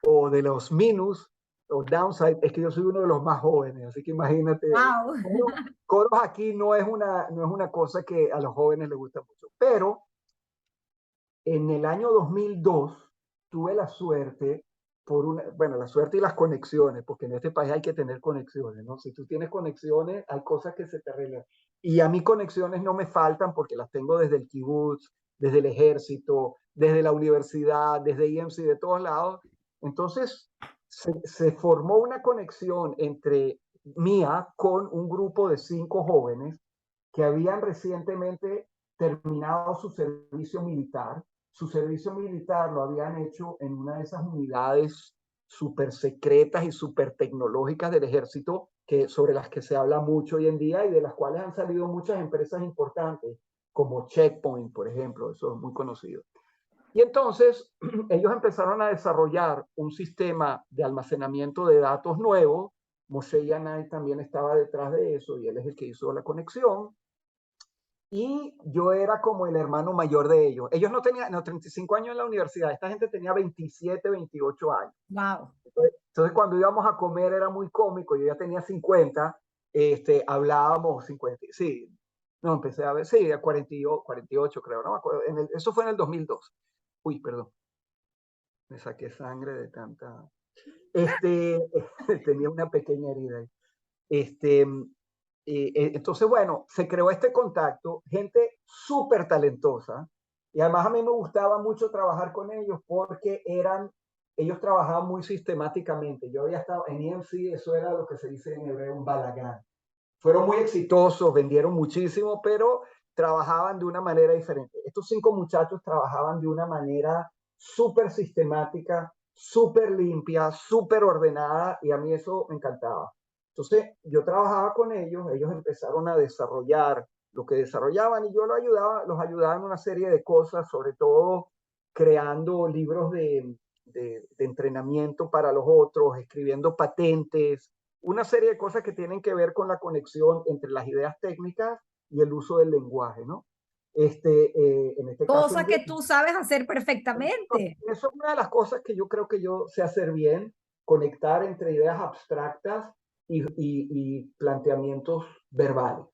o de los minus o downside es que yo soy uno de los más jóvenes, así que imagínate, Wow. coros aquí no es una cosa que a los jóvenes les gusta mucho, pero en el año 2002 tuve la suerte, bueno, la suerte y las conexiones, porque en este país hay que tener conexiones, ¿no? Si tú tienes conexiones, hay cosas que se te arreglan. Y a mí conexiones no me faltan porque las tengo desde el kibutz, desde el ejército, desde la universidad, desde IMC, de todos lados. Entonces, se formó una conexión entre mía con un grupo de 5 jóvenes que habían recientemente terminado su servicio militar. Su servicio militar lo habían hecho en una de esas unidades súper secretas y súper tecnológicas del ejército sobre las que se habla mucho hoy en día y de las cuales han salido muchas empresas importantes, como Checkpoint, por ejemplo, eso es muy conocido. Y entonces ellos empezaron a desarrollar un sistema de almacenamiento de datos nuevo. Moshe Yanai también estaba detrás de eso y él es el que hizo la conexión y yo era como el hermano mayor de ellos. Ellos no tenían 35 años en la universidad, esta gente tenía 27, 28 años. Wow. Entonces cuando íbamos a comer era muy cómico, yo ya tenía 50, hablábamos 50, sí, no, empecé a ver, sí, a 48 creo, no me acuerdo, eso fue en el 2002. Uy, perdón, me saqué sangre de tanta, este, tenía una pequeña herida ahí. Este, entonces, bueno, se creó este contacto, gente súper talentosa, y además a mí me gustaba mucho trabajar con ellos porque ellos trabajaban muy sistemáticamente. Yo había estado en EMC, eso era lo que se dice en hebreo un balagán. Fueron muy exitosos, vendieron muchísimo, pero trabajaban de una manera diferente. Estos 5 muchachos trabajaban de una manera súper sistemática, súper limpia, súper ordenada, y a mí eso me encantaba. Entonces, yo trabajaba con ellos empezaron a desarrollar lo que desarrollaban y yo los ayudaba en una serie de cosas, sobre todo creando libros de entrenamiento para los otros, escribiendo patentes, una serie de cosas que tienen que ver con la conexión entre las ideas técnicas y el uso del lenguaje, ¿no? En este caso Cosa que inglés. tú sabes hacer perfectamente. Eso es una de las cosas que yo creo que yo sé hacer bien, conectar entre ideas abstractas y planteamientos verbales.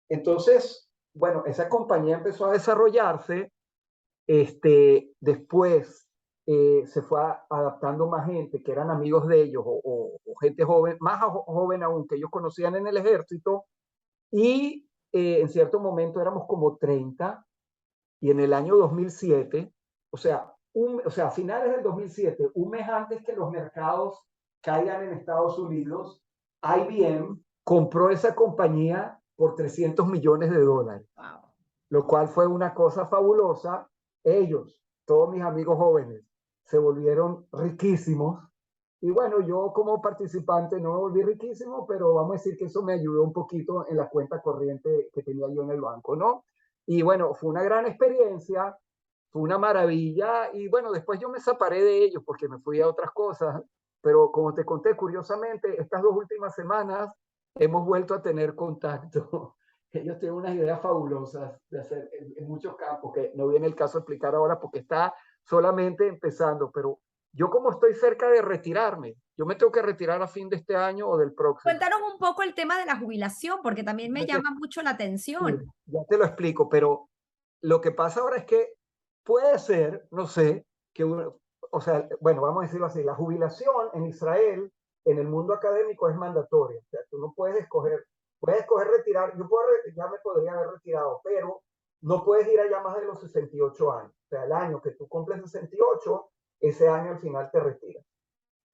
Entonces, bueno, esa compañía empezó a desarrollarse, después se fue adaptando más gente que eran amigos de ellos o gente joven, más joven aún, que ellos conocían en el ejército, y en cierto momento éramos como 30 y en el año 2007, a finales del 2007, un mes antes que los mercados caigan en Estados Unidos, IBM compró esa compañía por $300 millones, Wow. lo cual fue una cosa fabulosa. Ellos, todos mis amigos jóvenes, se volvieron riquísimos. Y bueno, yo como participante no me volví riquísimo, pero vamos a decir que eso me ayudó un poquito en la cuenta corriente que tenía yo en el banco, ¿no? Y bueno, fue una gran experiencia, fue una maravilla. Y bueno, después yo me separé de ellos porque me fui a otras cosas. Pero como te conté, curiosamente, estas 2 últimas semanas hemos vuelto a tener contacto. Ellos tienen unas ideas fabulosas de hacer en muchos campos, que no viene el caso de explicar ahora porque está solamente empezando, pero yo como estoy cerca de retirarme, yo me tengo que retirar a fin de este año o del próximo. Cuéntanos un poco el tema de la jubilación, porque también me Ya te, llama mucho la sí, atención. ya te lo explico, pero lo que pasa ahora es que puede ser, no sé, que o sea, bueno, vamos a decirlo así, la jubilación en Israel, en el mundo académico es mandatoria. O sea, tú no puedes escoger retirar, ya me podría haber retirado, pero no puedes ir allá más de los 68 años. O sea, el año que tú cumples 68, ese año al final te retiras.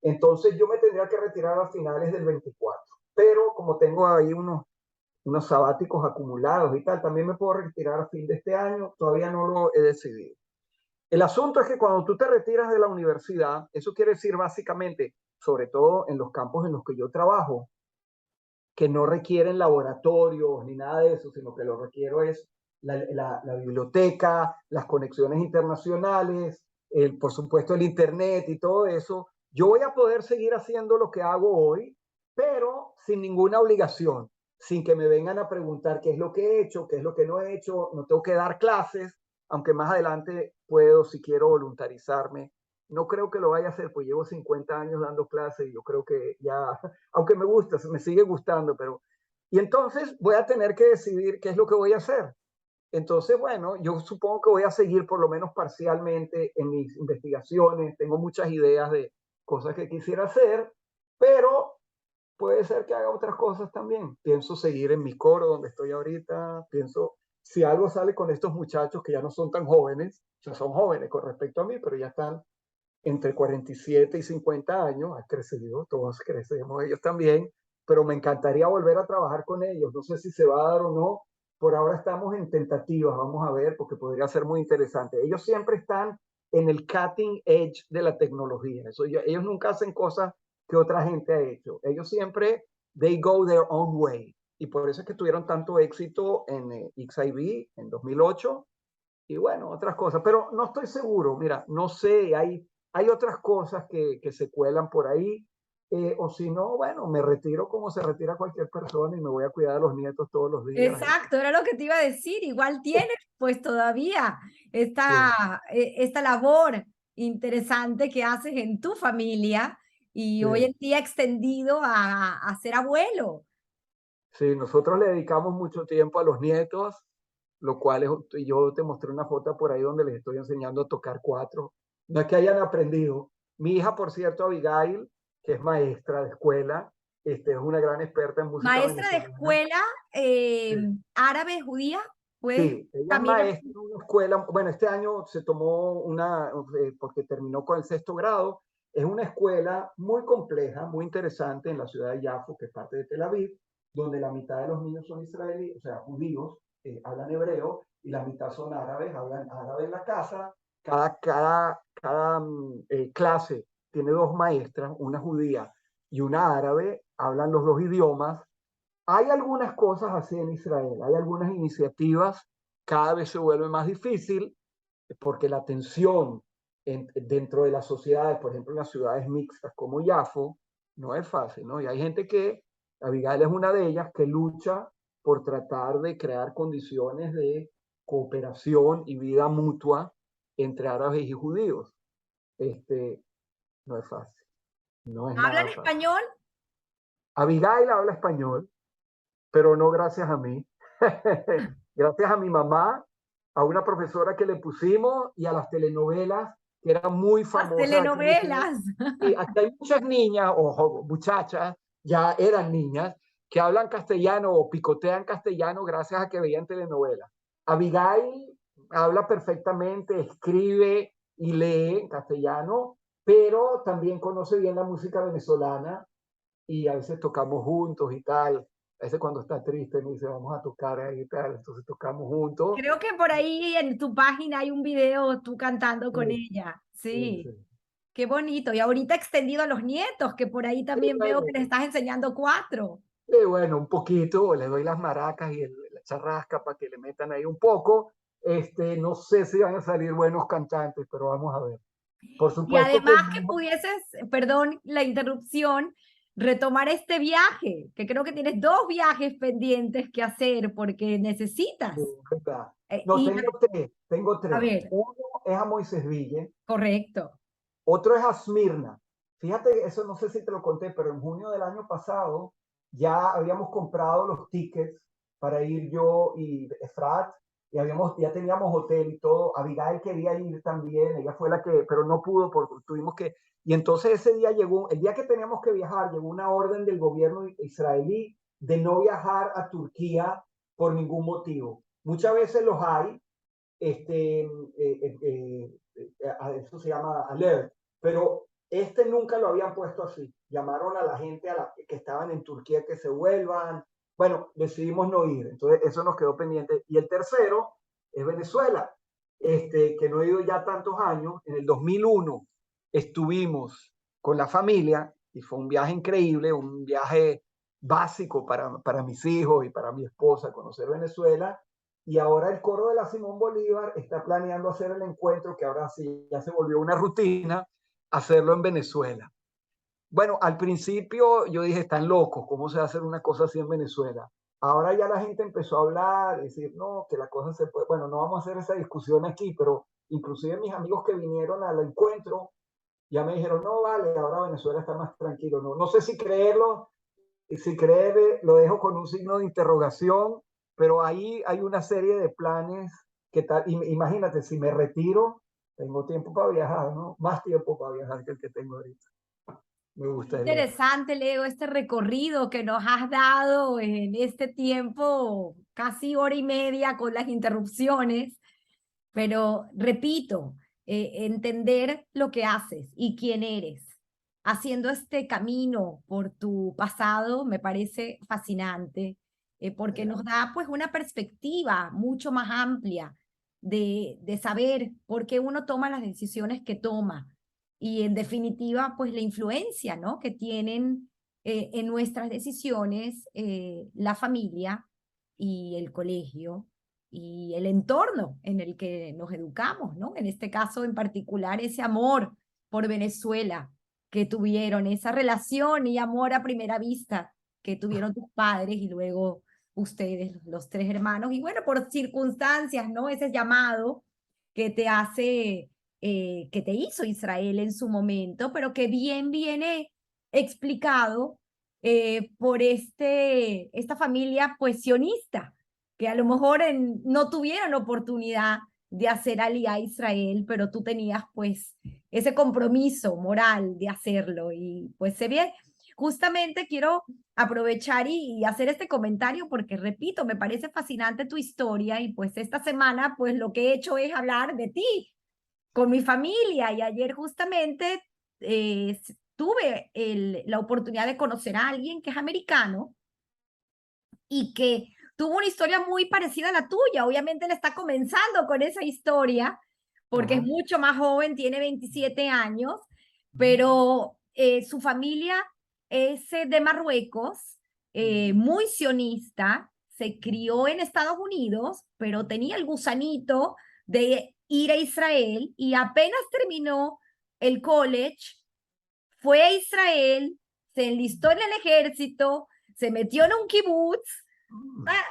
Entonces yo me tendría que retirar a finales del 24. Pero como tengo ahí unos sabáticos acumulados y tal, también me puedo retirar a fin de este año, todavía no lo he decidido. El asunto es que cuando tú te retiras de la universidad, eso quiere decir básicamente, sobre todo en los campos en los que yo trabajo, que no requieren laboratorios ni nada de eso, sino que lo requiero es la biblioteca, las conexiones internacionales, por supuesto el Internet y todo eso. Yo voy a poder seguir haciendo lo que hago hoy, pero sin ninguna obligación, sin que me vengan a preguntar qué es lo que he hecho, qué es lo que no he hecho, no tengo que dar clases, aunque más adelante puedo, si quiero, voluntarizarme. No creo que lo vaya a hacer, pues llevo 50 años dando clases y yo creo que ya, aunque me gusta, me sigue gustando, pero... Y entonces voy a tener que decidir qué es lo que voy a hacer. Entonces, bueno, yo supongo que voy a seguir por lo menos parcialmente en mis investigaciones. Tengo muchas ideas de cosas que quisiera hacer, pero puede ser que haga otras cosas también. Pienso seguir en mi coro donde estoy ahorita. Pienso, si algo sale con estos muchachos que ya no son tan jóvenes, o sea, son jóvenes con respecto a mí, pero ya están entre 47 y 50 años, ha crecido, todos crecemos, ellos también, pero me encantaría volver a trabajar con ellos. No sé si se va a dar o no. Por ahora estamos en tentativas, vamos a ver, porque podría ser muy interesante. Ellos siempre están en el cutting edge de la tecnología. Ellos nunca hacen cosas que otra gente ha hecho. Ellos siempre, they go their own way. Y por eso es que tuvieron tanto éxito en XIV en 2008 y bueno, otras cosas, pero no estoy seguro, mira, no sé, hay otras cosas que se cuelan por ahí, o si no, bueno, me retiro como se retira cualquier persona y me voy a cuidar a los nietos todos los días. Exacto, era lo que te iba a decir. Igual tienes pues todavía Sí, esta labor interesante que haces en tu familia y hoy sí, en día extendido a ser abuelo. sí, nosotros le dedicamos mucho tiempo a los nietos, lo cual es, yo te mostré una foto por ahí donde les estoy enseñando a tocar cuatro. No es que hayan aprendido. Mi hija, por cierto, Abigail, que es maestra de escuela, es una gran experta en música Maestra de venezolana. escuela Sí. árabe judía, pues Sí, ella es también maestra en una escuela, bueno, este año se tomó porque terminó con el sexto grado, es una escuela muy compleja, muy interesante en la ciudad de Yafo, que es parte de Tel Aviv, donde la mitad de los niños son israelíes, o sea, judíos, hablan hebreo, y la mitad son árabes, hablan árabe en la casa. Cada clase tiene dos maestras, una judía y una árabe, hablan los dos idiomas. Hay algunas cosas así en Israel, hay algunas iniciativas, cada vez se vuelve más difícil porque la tensión dentro de las sociedades, por ejemplo en las ciudades mixtas como Yafo, no es fácil, ¿no? Y hay gente que, Abigail es una de ellas, que lucha por tratar de crear condiciones de cooperación y vida mutua entre árabes y judíos. Este, no es fácil, no es hablan nada fácil. español. Abigail habla español, pero no gracias a mí. Gracias a mi mamá, a una profesora que le pusimos y a las telenovelas que eran muy Las famosas aquí en Israel. telenovelas. Y aquí hay muchas niñas o muchachas, ya eran niñas, que hablan castellano o picotean castellano gracias a que veían telenovelas. Abigail habla perfectamente, escribe y lee en castellano, pero también conoce bien la música venezolana y a veces tocamos juntos y tal. A veces cuando está triste me dice, vamos a tocar ahí y tal, entonces tocamos juntos. Creo que por ahí en tu página hay un video tú cantando Sí, con ella. sí, Sí, sí. qué bonito. Y ahorita extendido a los nietos, que por ahí Sí, también veo bueno, que les estás enseñando cuatro. bueno, un poquito, le doy las maracas y la charrasca para que le metan ahí un poco. No sé si van a salir buenos cantantes, pero vamos a ver. Por Y supuesto que además que no, pudieses, perdón la interrupción, retomar este viaje, que creo que tienes dos viajes pendientes que hacer porque necesitas. no, Ir tengo a tres. ver, Uno es a Moisés Ville, correcto. otro es a Smirna. Fíjate, eso no sé si te lo conté, pero en junio del año pasado ya habíamos comprado los tickets para ir yo y Efrat. ya teníamos hotel y todo. Abigail quería ir también, ella fue la que, pero no pudo porque tuvimos que, y entonces ese día llegó, el día que teníamos que viajar, llegó una orden del gobierno israelí de no viajar a Turquía por ningún motivo. Muchas veces los hay, eso se llama alert, pero nunca lo habían puesto así. Llamaron a la gente que estaban en Turquía que se vuelvan. Bueno, decidimos no ir, entonces eso nos quedó pendiente. Y el tercero es Venezuela, que no he ido ya tantos años. En el 2001 estuvimos con la familia y fue un viaje increíble, un viaje básico para mis hijos y para mi esposa, conocer Venezuela. Y ahora el coro de la Simón Bolívar está planeando hacer el encuentro, que ahora sí ya se volvió una rutina, hacerlo en Venezuela. Bueno, al principio yo dije, están locos, ¿cómo se va a hacer una cosa así en Venezuela? Ahora ya la gente empezó a hablar, decir, no, que la cosa se puede, bueno, no vamos a hacer esa discusión aquí, pero inclusive mis amigos que vinieron al encuentro ya me dijeron, no, vale, ahora Venezuela está más tranquilo. No, no sé si creerlo, y si cree, lo dejo con un signo de interrogación, pero ahí hay una serie de planes que tal, imagínate, si me retiro, tengo tiempo para viajar, ¿no? Más tiempo para viajar que el que tengo ahorita. Me gustaría. Interesante, Leo, este recorrido que nos has dado en este tiempo, casi hora y media con las interrupciones, pero repito, entender lo que haces y quién eres, haciendo este camino por tu pasado me parece fascinante, porque nos da pues una perspectiva mucho más amplia de saber por qué uno toma las decisiones que toma y en definitiva pues la influencia, ¿no?, que tienen en nuestras decisiones la familia y el colegio y el entorno en el que nos educamos, ¿no? En este caso en particular, ese amor por Venezuela que tuvieron, esa relación y amor a primera vista que tuvieron tus padres y luego ustedes, los tres hermanos, y bueno, por circunstancias, ¿no? Ese llamado que te hace, que te hizo Israel en su momento, pero que bien viene explicado por esta familia pues sionista, que a lo mejor no tuvieron oportunidad de hacer aliyá a Israel, pero tú tenías pues ese compromiso moral de hacerlo y pues se ve. Justamente quiero aprovechar y hacer este comentario porque, repito, me parece fascinante tu historia y pues esta semana pues lo que he hecho es hablar de ti con mi familia y ayer justamente tuve la oportunidad de conocer a alguien que es americano y que tuvo una historia muy parecida a la tuya. Obviamente él está comenzando con esa historia porque es Ajá. mucho más joven, tiene 27 años, pero su familia es de Marruecos, muy sionista, se crió en Estados Unidos, pero tenía el gusanito de ir a Israel y apenas terminó el college, fue a Israel, se enlistó en el ejército, se metió en un kibutz.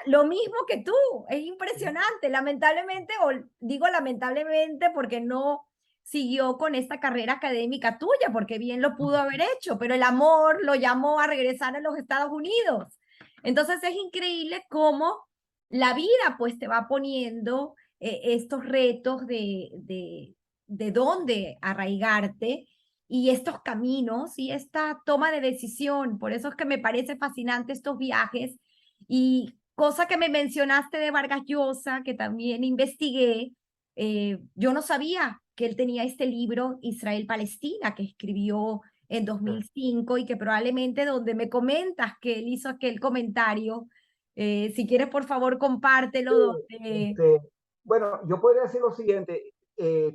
Lo mismo que tú, es impresionante. Lamentablemente, o digo lamentablemente porque no siguió con esta carrera académica tuya, porque bien lo pudo haber hecho, pero el amor lo llamó a regresar a los Estados Unidos. Entonces es increíble cómo la vida pues te va poniendo estos retos de dónde arraigarte y estos caminos y esta toma de decisión. Por eso es que me parece fascinante estos viajes y cosa que me mencionaste de Vargas Llosa, que también investigué, yo no sabía que él tenía este libro Israel-Palestina que escribió en 2005 y que probablemente donde me comentas que él hizo aquel comentario, si quieres por favor compártelo donde... Este, bueno, yo podría decir lo siguiente,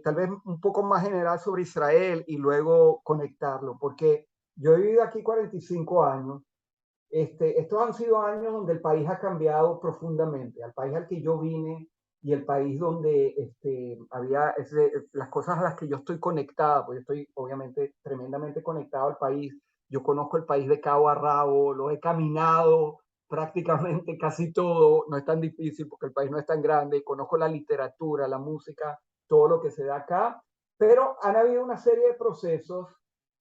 tal vez un poco más general sobre Israel y luego conectarlo, porque yo he vivido aquí 45 años. Estos han sido años donde el país ha cambiado profundamente, al país al que yo vine y el país donde había las cosas a las que yo estoy conectada, pues yo estoy obviamente tremendamente conectado al país. Yo conozco el país de cabo a rabo, lo he caminado prácticamente casi todo, no es tan difícil porque el país no es tan grande, conozco la literatura, la música, todo lo que se da acá, pero han habido una serie de procesos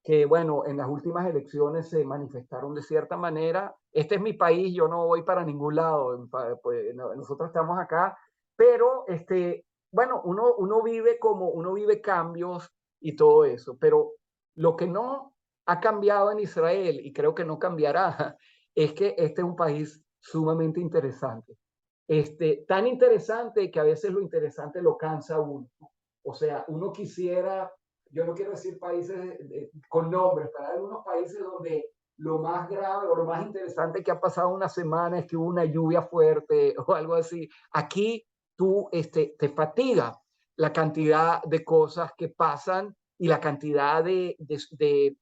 que, bueno, en las últimas elecciones se manifestaron de cierta manera. Este es mi país, yo no voy para ningún lado, pues, nosotros estamos acá, pero, bueno, uno vive uno vive cambios y todo eso, pero lo que no ha cambiado en Israel, y creo que no cambiará, es que este es un país sumamente interesante. Tan interesante que a veces lo interesante lo cansa a uno. O sea, uno quisiera, yo no quiero decir países con nombres, pero hay algunos países donde lo más grave o lo más interesante que ha pasado una semana es que hubo una lluvia fuerte o algo así. Aquí tú te fatiga la cantidad de cosas que pasan y la cantidad de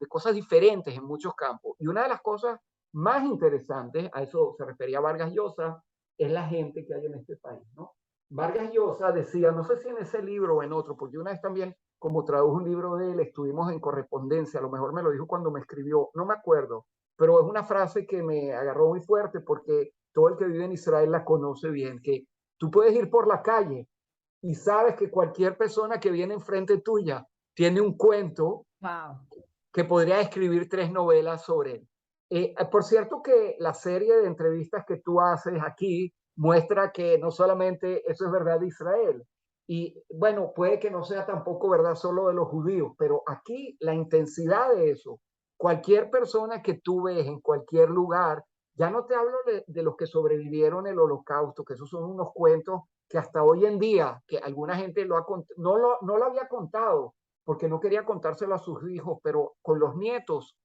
cosas diferentes en muchos campos. Y una de las cosas más interesantes, a eso se refería Vargas Llosa, es la gente que hay en este país, ¿no? Vargas Llosa decía, no sé si en ese libro o en otro, porque una vez también, como tradujo un libro de él, estuvimos en correspondencia, a lo mejor me lo dijo cuando me escribió, no me acuerdo, pero es una frase que me agarró muy fuerte porque todo el que vive en Israel la conoce bien, que tú puedes ir por la calle y sabes que cualquier persona que viene enfrente tuya tiene un cuento Wow. que podría escribir 3 novelas sobre él. Por cierto que la serie de entrevistas que tú haces aquí muestra que no solamente eso es verdad de Israel, y bueno, puede que no sea tampoco verdad solo de los judíos, pero aquí la intensidad de eso, cualquier persona que tú ves en cualquier lugar, ya no te hablo de los que sobrevivieron el holocausto, que esos son unos cuentos que hasta hoy en día, que alguna gente no lo había contado, porque no quería contárselo a sus hijos, pero con los nietos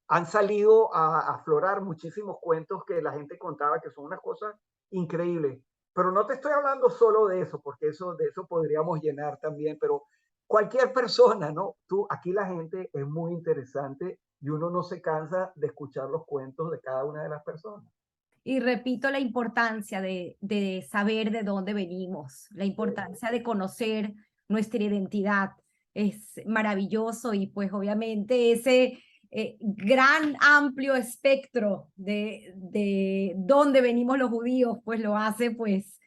han salido a aflorar muchísimos cuentos que la gente contaba que son unas cosas increíbles. Pero no te estoy hablando solo de eso, porque de eso podríamos llenar también, pero cualquier persona, ¿no? Aquí la gente es muy interesante y uno no se cansa de escuchar los cuentos de cada una de las personas. Y repito la importancia de saber de dónde venimos, la importancia de conocer nuestra identidad. Es maravilloso y pues obviamente ese gran amplio espectro de dónde venimos los judíos, pues lo hace pues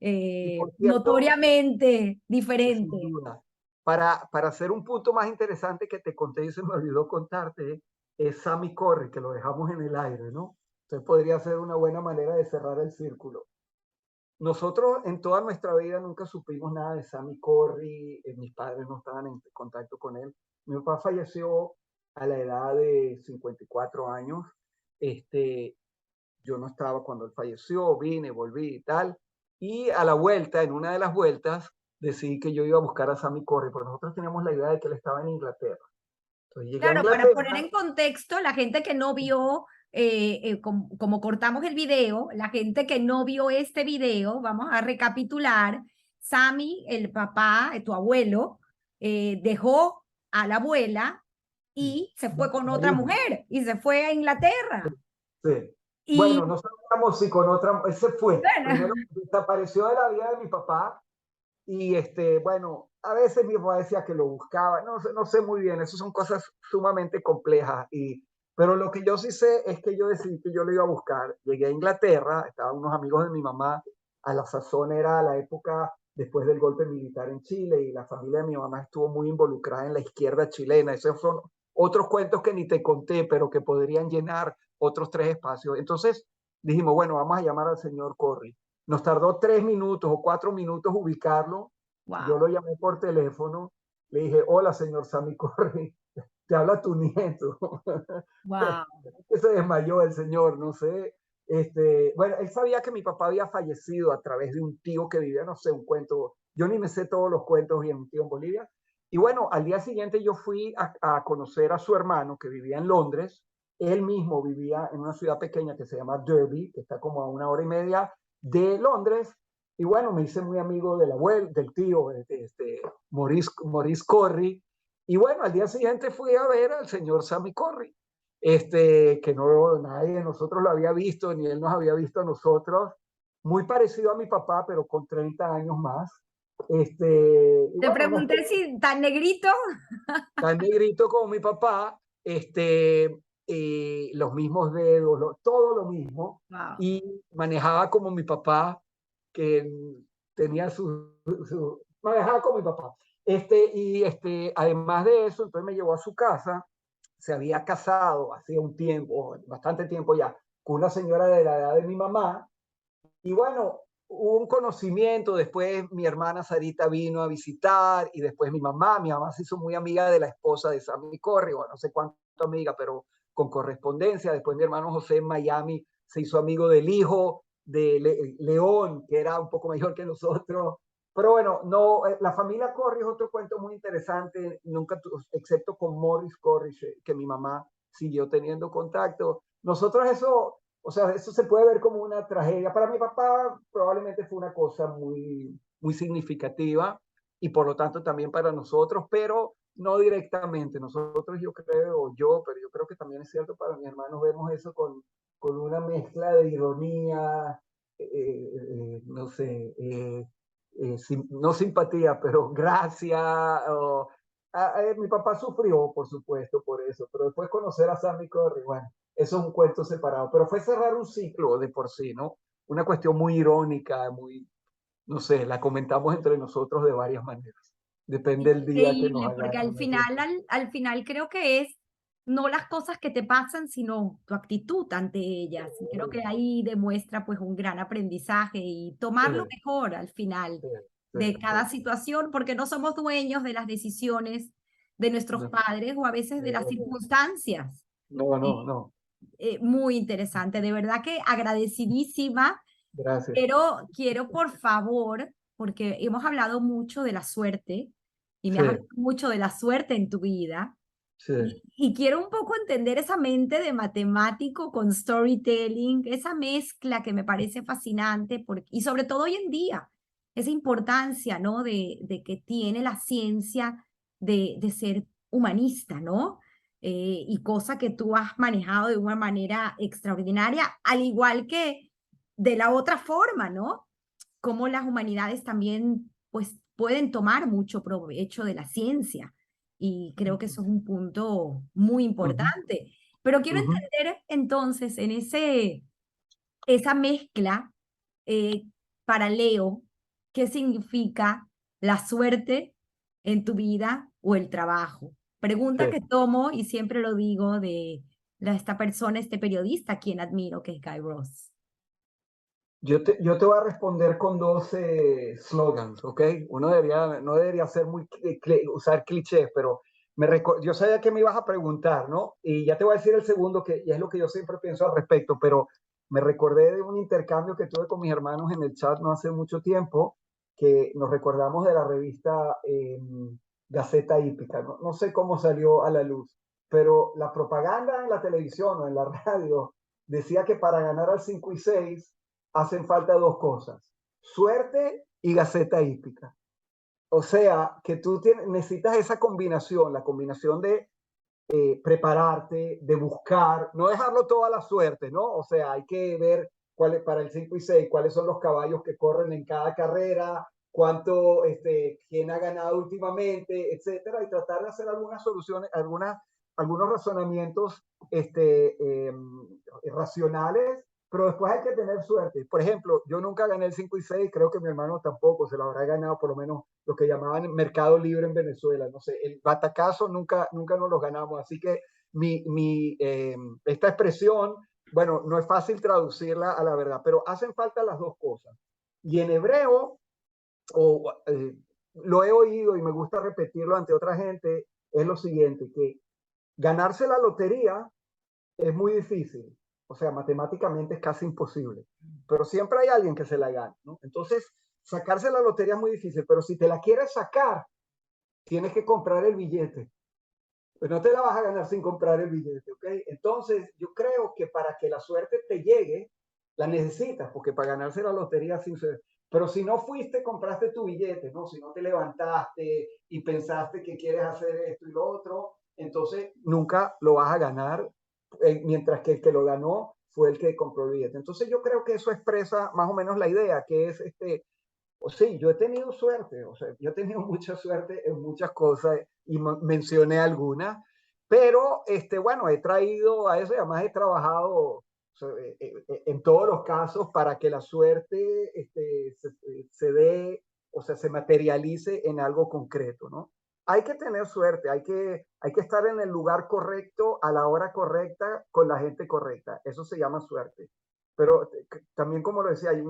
Y por cierto, notoriamente sin diferente. duda. Para hacer un punto más interesante que te conté y se me olvidó contarte, es Sammy Corry, que lo dejamos en el aire, ¿no? Entonces podría ser una buena manera de cerrar el círculo. Nosotros en toda nuestra vida nunca supimos nada de Sammy Corry, mis padres no estaban en contacto con él. Mi papá falleció a la edad de 54 años. Este, yo no estaba cuando él falleció, vine, volví y tal. Y a la vuelta, en una de las vueltas, decidí que yo iba a buscar a Sammy Corry, porque nosotros teníamos la idea de que él estaba en Inglaterra. Entonces llegué a Claro, para poner Inglaterra. en contexto, la gente que no vio, como cortamos el video, la gente que no vio este video, vamos a recapitular. Sammy, el papá, tu abuelo, dejó a la abuela y se fue con La otra hija. mujer y se fue a Inglaterra. Sí. Bueno, Y no sabíamos si con otra, ese fue. bueno, Primero desapareció de la vida de mi papá y bueno, a veces mi papá decía que lo buscaba, no sé muy bien, eso son cosas sumamente complejas, pero lo que yo sí sé es que yo decidí que yo lo iba a buscar. Llegué a Inglaterra, estaban unos amigos de mi mamá, a la sazón era la época después del golpe militar en Chile y la familia de mi mamá estuvo muy involucrada en la izquierda chilena. Esos son otros cuentos que ni te conté, pero que podrían llenar otros 3 espacios. Entonces dijimos, bueno, vamos a llamar al señor Corry. Nos tardó 3 minutos o 4 minutos ubicarlo. Yo wow, lo llamé por teléfono, le dije, hola, señor Sammy Corry, te habla tu nieto. wow, Que se desmayó el señor, no sé. Bueno, él sabía que mi papá había fallecido a través de un tío que vivía, no sé, un cuento. Yo ni me sé todos los cuentos bien, un tío en Bolivia. Y bueno, al día siguiente yo fui a conocer a su hermano que vivía en Londres. Él mismo vivía en una ciudad pequeña que se llama Derby, que está como a 1 hora y media de Londres. Y bueno, me hice muy amigo del abuelo, del tío, Maurice Corry. Y bueno, al día siguiente fui a ver al señor Sammy Corry, que no, nadie de nosotros lo había visto, ni él nos había visto a nosotros. Muy parecido a mi papá, pero con 30 años más. Y te bueno, una pregunté si tan negrito. tan negrito como mi papá, los mismos dedos, todo lo mismo, Wow. y manejaba como mi papá, que tenía manejaba como mi papá. Además de eso, entonces me llevó a su casa, se había casado hacía un tiempo, bastante tiempo ya, con una señora de la edad de mi mamá, y bueno, hubo un conocimiento, después mi hermana Sarita vino a visitar y después mi mamá se hizo muy amiga de la esposa de Sammy Corry, bueno, no sé cuánto amiga, pero con correspondencia. Después mi hermano José en Miami se hizo amigo del hijo de León, que era un poco mayor que nosotros. Pero bueno, no, la familia Corry es otro cuento muy interesante, nunca, excepto con Morris Corry, que mi mamá siguió teniendo contacto. Nosotros eso, o sea, eso se puede ver como una tragedia. Para mi papá probablemente fue una cosa muy significativa y por lo tanto también para nosotros, pero no directamente. Nosotros pero yo creo que también es cierto para mis hermanos, vemos eso con una mezcla de ironía, no sé, no simpatía, pero gracia. Mi papá sufrió, por supuesto, por eso, pero después conocer a Sammy Corry, bueno, eso es un cuento separado, pero fue cerrar un ciclo de por sí, ¿no? Una cuestión muy irónica, muy, no sé, la comentamos entre nosotros de varias maneras. Depende del día que nos Increíble, porque agarre, ¿no es cierto? al final creo que es no las cosas que te pasan, sino tu actitud ante ellas. Y creo que ahí demuestra pues un gran aprendizaje y Sí, tomar lo mejor al final sí, sí, de sí. cada situación, porque no somos dueños de las decisiones de nuestros No, padres o a veces de las circunstancias. no, Eh, no, no. Muy interesante, de verdad que agradecidísima, Gracias. pero quiero por favor, porque hemos hablado mucho de la suerte y me Sí, has hablado mucho de la suerte en tu vida, sí. y quiero un poco entender esa mente de matemático con storytelling, esa mezcla que me parece fascinante, y sobre todo hoy en día, esa importancia, ¿no? De que tiene la ciencia de ser humanista, ¿no? Y cosa que tú has manejado de una manera extraordinaria, al igual que de la otra forma, ¿no? Cómo las humanidades también, pues, pueden tomar mucho provecho de la ciencia. Y creo que eso es un punto muy Ujú, importante. Pero quiero ujú. entender entonces en esa mezcla eh, para Leo, ¿qué significa la suerte en tu vida o el trabajo? Sí. Pregunta que tomo y siempre lo digo de esta persona, este periodista, a quien admiro, que es Guy Ross. Yo te voy a responder con dos slogans, ¿ok? No debería ser usar clichés, pero yo sabía que me ibas a preguntar, ¿no? Y ya te voy a decir el segundo, y es lo que yo siempre pienso al respecto, pero me recordé de un intercambio que tuve con mis hermanos en el chat no hace mucho tiempo, que nos recordamos de la revista Gaceta Hípica. No sé cómo salió a la luz, pero la propaganda en la televisión o en la radio decía que para ganar al 5 y 6 hacen falta dos cosas, suerte y gaceta hípica. O sea, que necesitas esa combinación, la combinación de prepararte, de buscar, no dejarlo todo a la suerte, ¿no? O sea, hay que ver para el 5 y 6 cuáles son los caballos que corren en cada carrera, quién ha ganado últimamente, etcétera, y tratar de hacer algunas soluciones, algunos razonamientos racionales, pero después hay que tener suerte. Por ejemplo, yo nunca gané el 5 y 6, creo que mi hermano tampoco, se lo habrá ganado por lo menos lo que llamaban mercado libre en Venezuela, no sé, el batacazo nunca nos lo ganamos, así que esta expresión, bueno, no es fácil traducirla a la verdad, pero hacen falta las dos cosas. Y en hebreo, lo he oído y me gusta repetirlo ante otra gente, es lo siguiente, que ganarse la lotería es muy difícil, o sea, matemáticamente es casi imposible, pero siempre hay alguien que se la gana, ¿no? Entonces, sacarse la lotería es muy difícil, pero si te la quieres sacar, tienes que comprar el billete. Pues no te la vas a ganar sin comprar el billete, ¿ok? Entonces, yo creo que para que la suerte te llegue, la necesitas, porque para ganarse la lotería sin ser. Pero si no fuiste, compraste tu billete, ¿no? Si no te levantaste y pensaste que quieres hacer esto y lo otro, entonces nunca lo vas a ganar, mientras que el que lo ganó fue el que compró el billete. Entonces yo creo que eso expresa más o menos la idea, que es o sí, yo he tenido suerte, o sea, yo he tenido mucha suerte en muchas cosas y mencioné algunas, pero bueno, he traído a eso y además he trabajado, o sea, en todos los casos para que la suerte se dé, o sea, se materialice en algo concreto, ¿no? Hay que tener suerte, hay que estar en el lugar correcto, a la hora correcta, con la gente correcta. Eso se llama suerte. Pero también, como lo decía, hay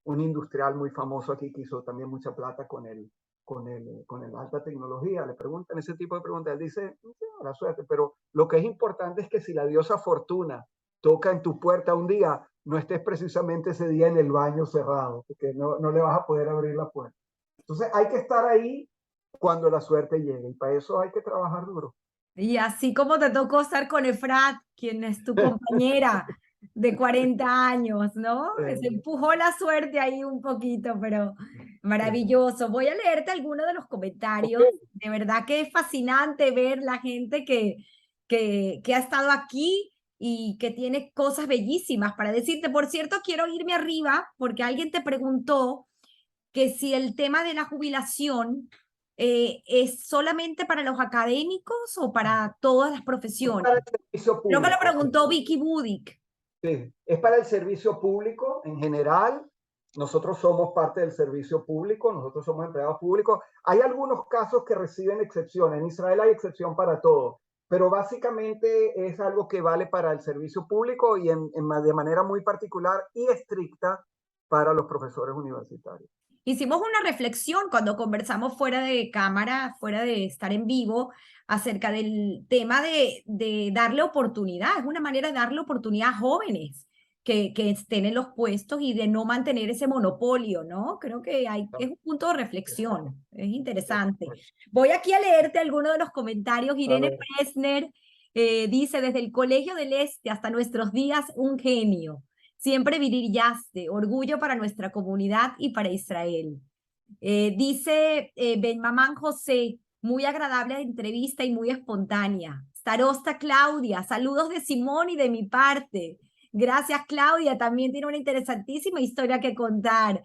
un industrial muy famoso aquí que hizo también mucha plata con la alta tecnología. Le preguntan ese tipo de preguntas. Él dice, la suerte, pero lo que es importante es que si la diosa Fortuna toca en tu puerta un día, no estés precisamente ese día en el baño cerrado, porque no le vas a poder abrir la puerta. Entonces hay que estar ahí cuando la suerte llegue y para eso hay que trabajar duro. Y así como te tocó estar con Efrat, quien es tu compañera de 40 años, ¿no? Se empujó la suerte ahí un poquito, pero maravilloso. Voy a leerte algunos de los comentarios. Okay. De verdad que es fascinante ver la gente que ha estado aquí y que tiene cosas bellísimas para decirte. Por cierto, quiero irme arriba porque alguien te preguntó que si el tema de la jubilación es solamente para los académicos o para todas las Es profesiones. para el servicio Creo que lo público. preguntó Vicky Budic. Sí, es para el servicio público en general. Nosotros somos parte del servicio público, nosotros somos empleados públicos. Hay algunos casos que reciben excepciones. En Israel hay excepción para todo, pero básicamente es algo que vale para el servicio público y de manera muy particular y estricta para los profesores universitarios. Hicimos una reflexión cuando conversamos fuera de cámara, fuera de estar en vivo, acerca del tema de darle oportunidad. Es una manera de darle oportunidad a jóvenes que estén en los puestos y de no mantener ese monopolio, ¿no? Creo que es un punto de reflexión. Es interesante. Voy aquí a leerte algunos de los comentarios. Irene Presner dice, desde el Colegio del Este hasta nuestros días, un genio. Siempre brillaste, orgullo para nuestra comunidad y para Israel. Dice Ben Mamán José, muy agradable la entrevista y muy espontánea. Starosta Claudia, saludos de Simón y de mi parte. Gracias, Claudia, también tiene una interesantísima historia que contar.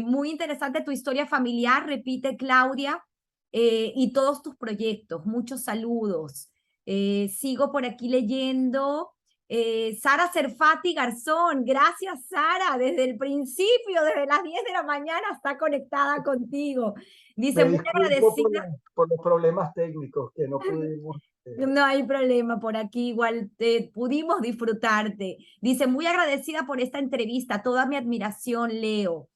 Muy interesante tu historia familiar, repite Claudia, y todos tus proyectos. Muchos saludos. Sigo por aquí leyendo. Sara Serfati Garzón, gracias Sara, desde el principio, desde las 10 de la mañana está conectada contigo. Dice, Me muy disculpo agradecida. por los problemas técnicos que no pudimos. No hay problema, por aquí igual pudimos disfrutarte. Dice, muy agradecida por esta entrevista, toda mi admiración, Leo.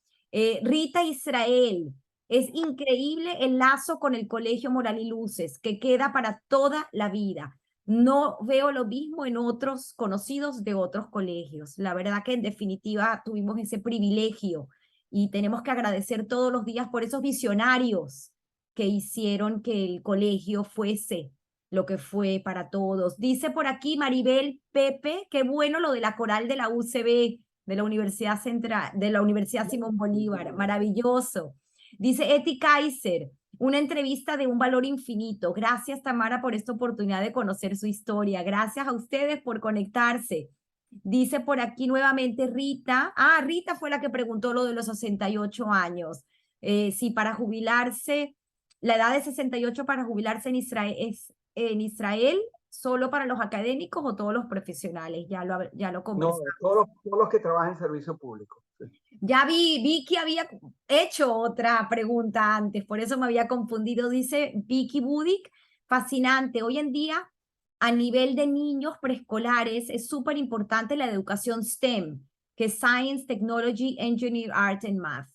Rita Israel, es increíble el lazo con el Colegio Moral y Luces, que queda para toda la vida. No veo lo mismo en otros conocidos de otros colegios. La verdad que en definitiva tuvimos ese privilegio y tenemos que agradecer todos los días por esos visionarios que hicieron que el colegio fuese lo que fue para todos. Dice por aquí Maribel Pepe, qué bueno lo de la coral de la UCB, de la Universidad Central, de la Universidad Simón Bolívar, maravilloso. Dice Eti Kaiser, una entrevista de un valor infinito. Gracias, Tamara, por esta oportunidad de conocer su historia. Gracias a ustedes por conectarse. Dice por aquí nuevamente Rita. Ah, Rita fue la que preguntó lo de los 68 años. Si para jubilarse, la edad de 68 para jubilarse en Israel solo para los académicos o todos los profesionales. Ya lo No, conversamos. todos los que trabajan en servicio público. Sí. Ya vi que había hecho otra pregunta antes, por eso me había confundido. Dice Vicky Budic, fascinante. Hoy en día, a nivel de niños preescolares, es súper importante la educación STEM, que es Science, Technology, Engineering, Art and Math.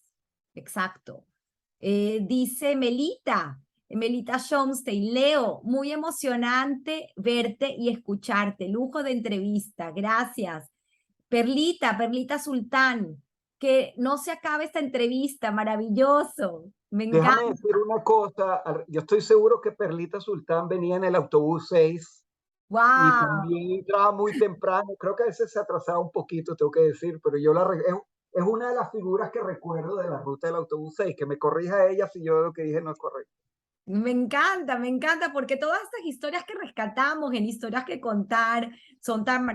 Exacto. Dice Melita Schomstein, Leo, muy emocionante verte y escucharte. Lujo de entrevista, gracias. Perlita Sultán, que no se acabe esta entrevista, maravilloso, me encanta. Déjame decir una cosa, yo estoy seguro que Perlita Sultán venía en el autobús 6 y ¡Wow! también entraba muy temprano, creo que a veces se atrasaba un poquito, tengo que decir, pero es una de las figuras que recuerdo de la ruta del autobús 6, que me corrija ella si yo lo que dije no es correcto. Me encanta, porque todas estas historias que rescatamos en historias que contar son tan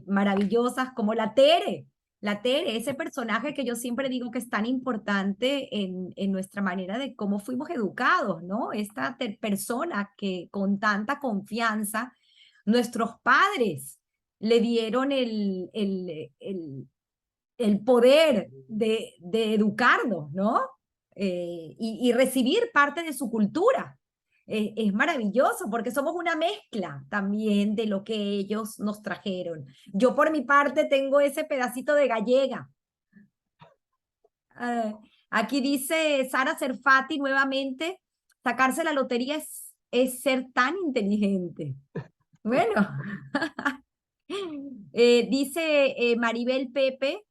maravillosas como la Tere, ese personaje que yo siempre digo que es tan importante en nuestra manera de cómo fuimos educados, ¿no? Esta persona que con tanta confianza nuestros padres le dieron el poder de educarnos, ¿no? Y recibir parte de su cultura. Es maravilloso porque somos una mezcla también de lo que ellos nos trajeron. Yo por mi parte tengo ese pedacito de gallega. Aquí dice Sara Serfati nuevamente, sacarse la lotería es ser tan inteligente. Bueno, dice Maribel Pepe,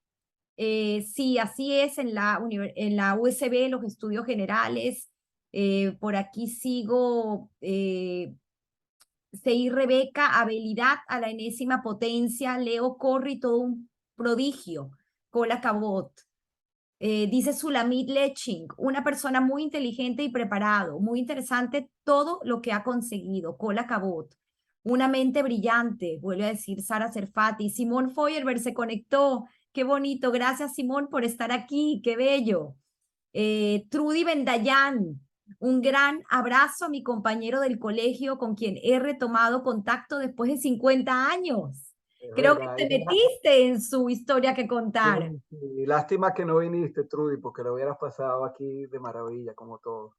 sí, así es en la USB, los estudios generales. Por aquí sigo, Sei Rebeca, habilidad a la enésima potencia, Leo Corri, todo un prodigio, Cola Cabot. Dice Sulamit Leching, una persona muy inteligente y preparado, muy interesante todo lo que ha conseguido, Cola Cabot. Una mente brillante, vuelve a decir Sara Serfati. Simón Feuerberg se conectó, qué bonito, gracias Simón por estar aquí, qué bello. Trudy Bendayan, un gran abrazo a mi compañero del colegio con quien he retomado contacto después de 50 años. Es Creo que verdad. te metiste en su historia que contar. Sí, sí. Lástima que no viniste, Trudy, porque lo hubieras pasado aquí de maravilla, como todo.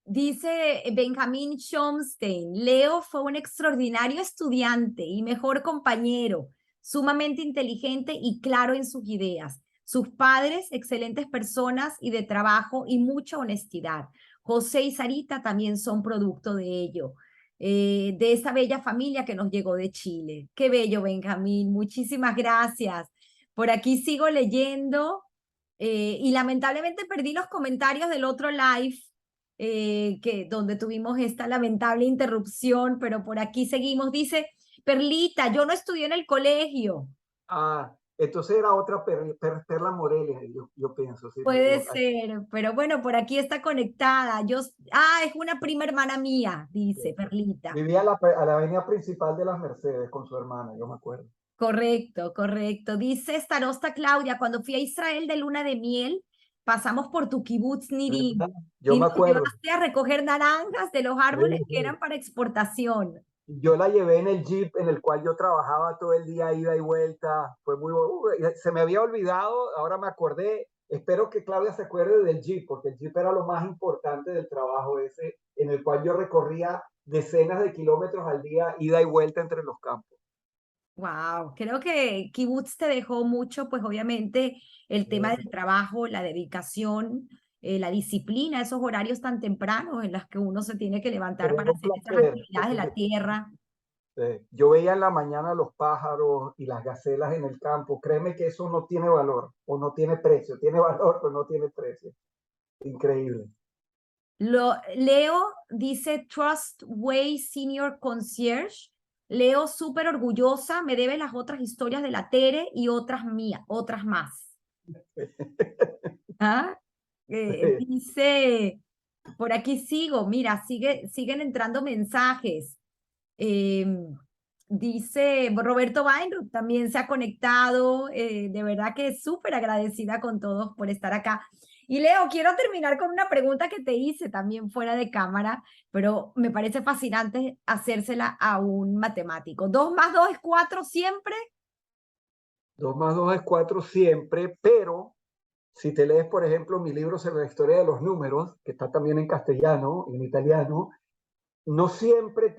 Dice Benjamín Schomstein, Leo fue un extraordinario estudiante y mejor compañero, sumamente inteligente y claro en sus ideas. Sus padres, excelentes personas y de trabajo y mucha honestidad. José y Sarita también son producto de ello, de esa bella familia que nos llegó de Chile. Qué bello, Benjamín. Muchísimas gracias. Por aquí sigo leyendo y lamentablemente perdí los comentarios del otro live donde tuvimos esta lamentable interrupción, pero por aquí seguimos. Dice, Perlita, yo no estudié en el colegio. Ah, entonces era otra Perla Morelia, yo pienso, sí, me Puede equivoco. ser, pero bueno, por aquí está conectada. Es una prima hermana mía, dice Perlita. Vivía a la avenida principal de las Mercedes con su hermana, yo me acuerdo. Correcto, correcto. Dice Starosta Claudia, cuando fui a Israel de luna de miel, pasamos por tu kibutz ¿Verdad? Nirim Yo y me nos acuerdo. llevaste a recoger naranjas de los Sí, árboles que sí. eran para exportación. Yo la llevé en el Jeep en el cual yo trabajaba todo el día, ida y vuelta. Fue muy se me había olvidado, ahora me acordé. Espero que Claudia se acuerde del Jeep, porque el Jeep era lo más importante del trabajo ese, en el cual yo recorría decenas de kilómetros al día, ida y vuelta entre los campos. Wow, creo que Kibutz te dejó mucho, pues obviamente el tema del trabajo, la dedicación, la disciplina, esos horarios tan tempranos en los que uno se tiene que levantar Pero para era un hacer esas placer, actividades de porque la tierra. yo veía en la mañana los pájaros y las gacelas en el campo. Créeme que eso no tiene valor o no tiene precio. Tiene valor, pero no tiene precio. Increíble. Leo dice Trustway Senior Concierge. Leo súper orgullosa, me debe las otras historias de la Tere y otras mías, otras más. ¿Ah? Dice, por aquí sigo, mira, siguen entrando mensajes. Dice Roberto Weinrub, también se ha conectado, de verdad que es súper agradecida con todos por estar acá. Y Leo, quiero terminar con una pregunta que te hice también fuera de cámara, pero me parece fascinante hacérsela a un matemático. ¿2 más 2 es 4 siempre? 2 más 2 es 4 siempre, pero si te lees, por ejemplo, mi libro sobre la historia de los números, que está también en castellano, en italiano, no siempre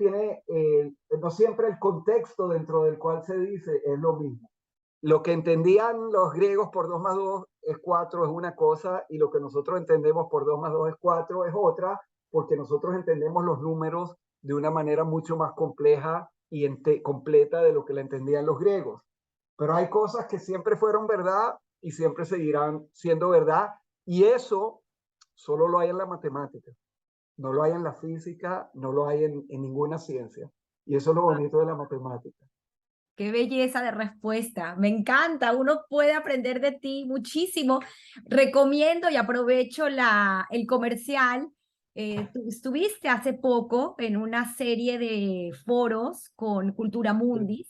no siempre el contexto dentro del cual se dice es lo mismo. Lo que entendían los griegos por 2 más 2 es 4 es una cosa, y lo que nosotros entendemos por 2 más 2 es 4 es otra, porque nosotros entendemos los números de una manera mucho más compleja y completa de lo que la entendían los griegos. Pero hay cosas que siempre fueron verdad y siempre seguirán siendo verdad, y eso solo lo hay en la matemática, no lo hay en la física, no lo hay en ninguna ciencia. Y eso es lo bonito de la matemática. Qué belleza de respuesta. Me encanta. Uno puede aprender de ti muchísimo. Recomiendo y aprovecho el comercial. Tú estuviste hace poco en una serie de foros con Cultura Mundis.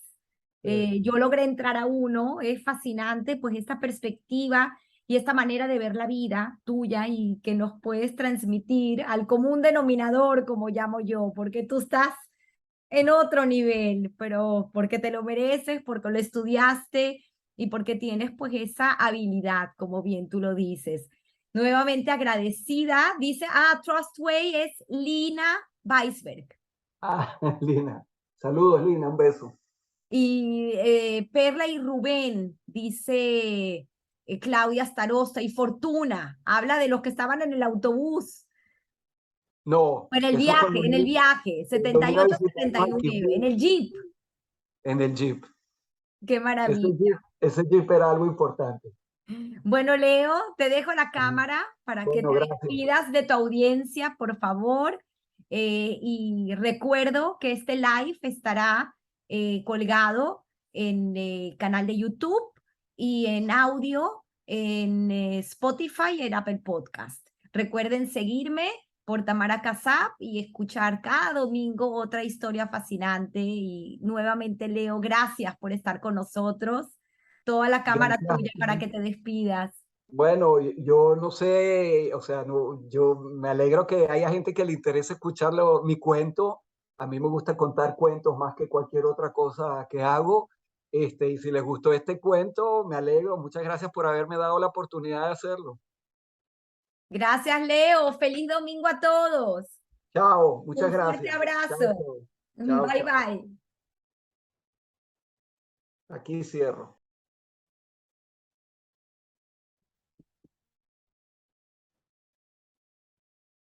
Yo logré entrar a uno. Es fascinante, pues, esta perspectiva y esta manera de ver la vida tuya y que nos puedes transmitir al común denominador, como llamo yo, porque tú estás en otro nivel, pero porque te lo mereces, porque lo estudiaste y porque tienes pues esa habilidad, como bien tú lo dices. Nuevamente agradecida, dice, Trustway es Lina Weisberg. Ah, Lina. Saludos, Lina, un beso. Y Perla y Rubén, dice Claudia Starosta y Fortuna. Habla de los que estaban en el autobús. No, En el eso fue viaje, en el viaje, cuando vino a visitarnos al 78-79, en Quindío, el Jeep. en el Jeep. Qué maravilla. Ese Jeep era algo importante. Bueno, Leo, te dejo la cámara para que Bueno, te gracias. despidas de tu audiencia, por favor. Y recuerdo que este live estará colgado en el canal de YouTube y en audio en Spotify y en Apple Podcast. Recuerden seguirme por Tamara Casab y escuchar cada domingo otra historia fascinante. Y nuevamente, Leo, gracias por estar con nosotros. Toda la cámara Gracias. tuya para que te despidas. Bueno, yo no sé, o sea, no, yo me alegro que haya gente que le interese escucharlo, mi cuento. A mí me gusta contar cuentos más que cualquier otra cosa que hago. Y si les gustó este cuento, me alegro. Muchas gracias por haberme dado la oportunidad de hacerlo. Gracias, Leo. Feliz domingo a todos. Chao, muchas Un fuerte gracias. Chao, abrazo. chao, chao, Bye, chao. bye. Aquí cierro.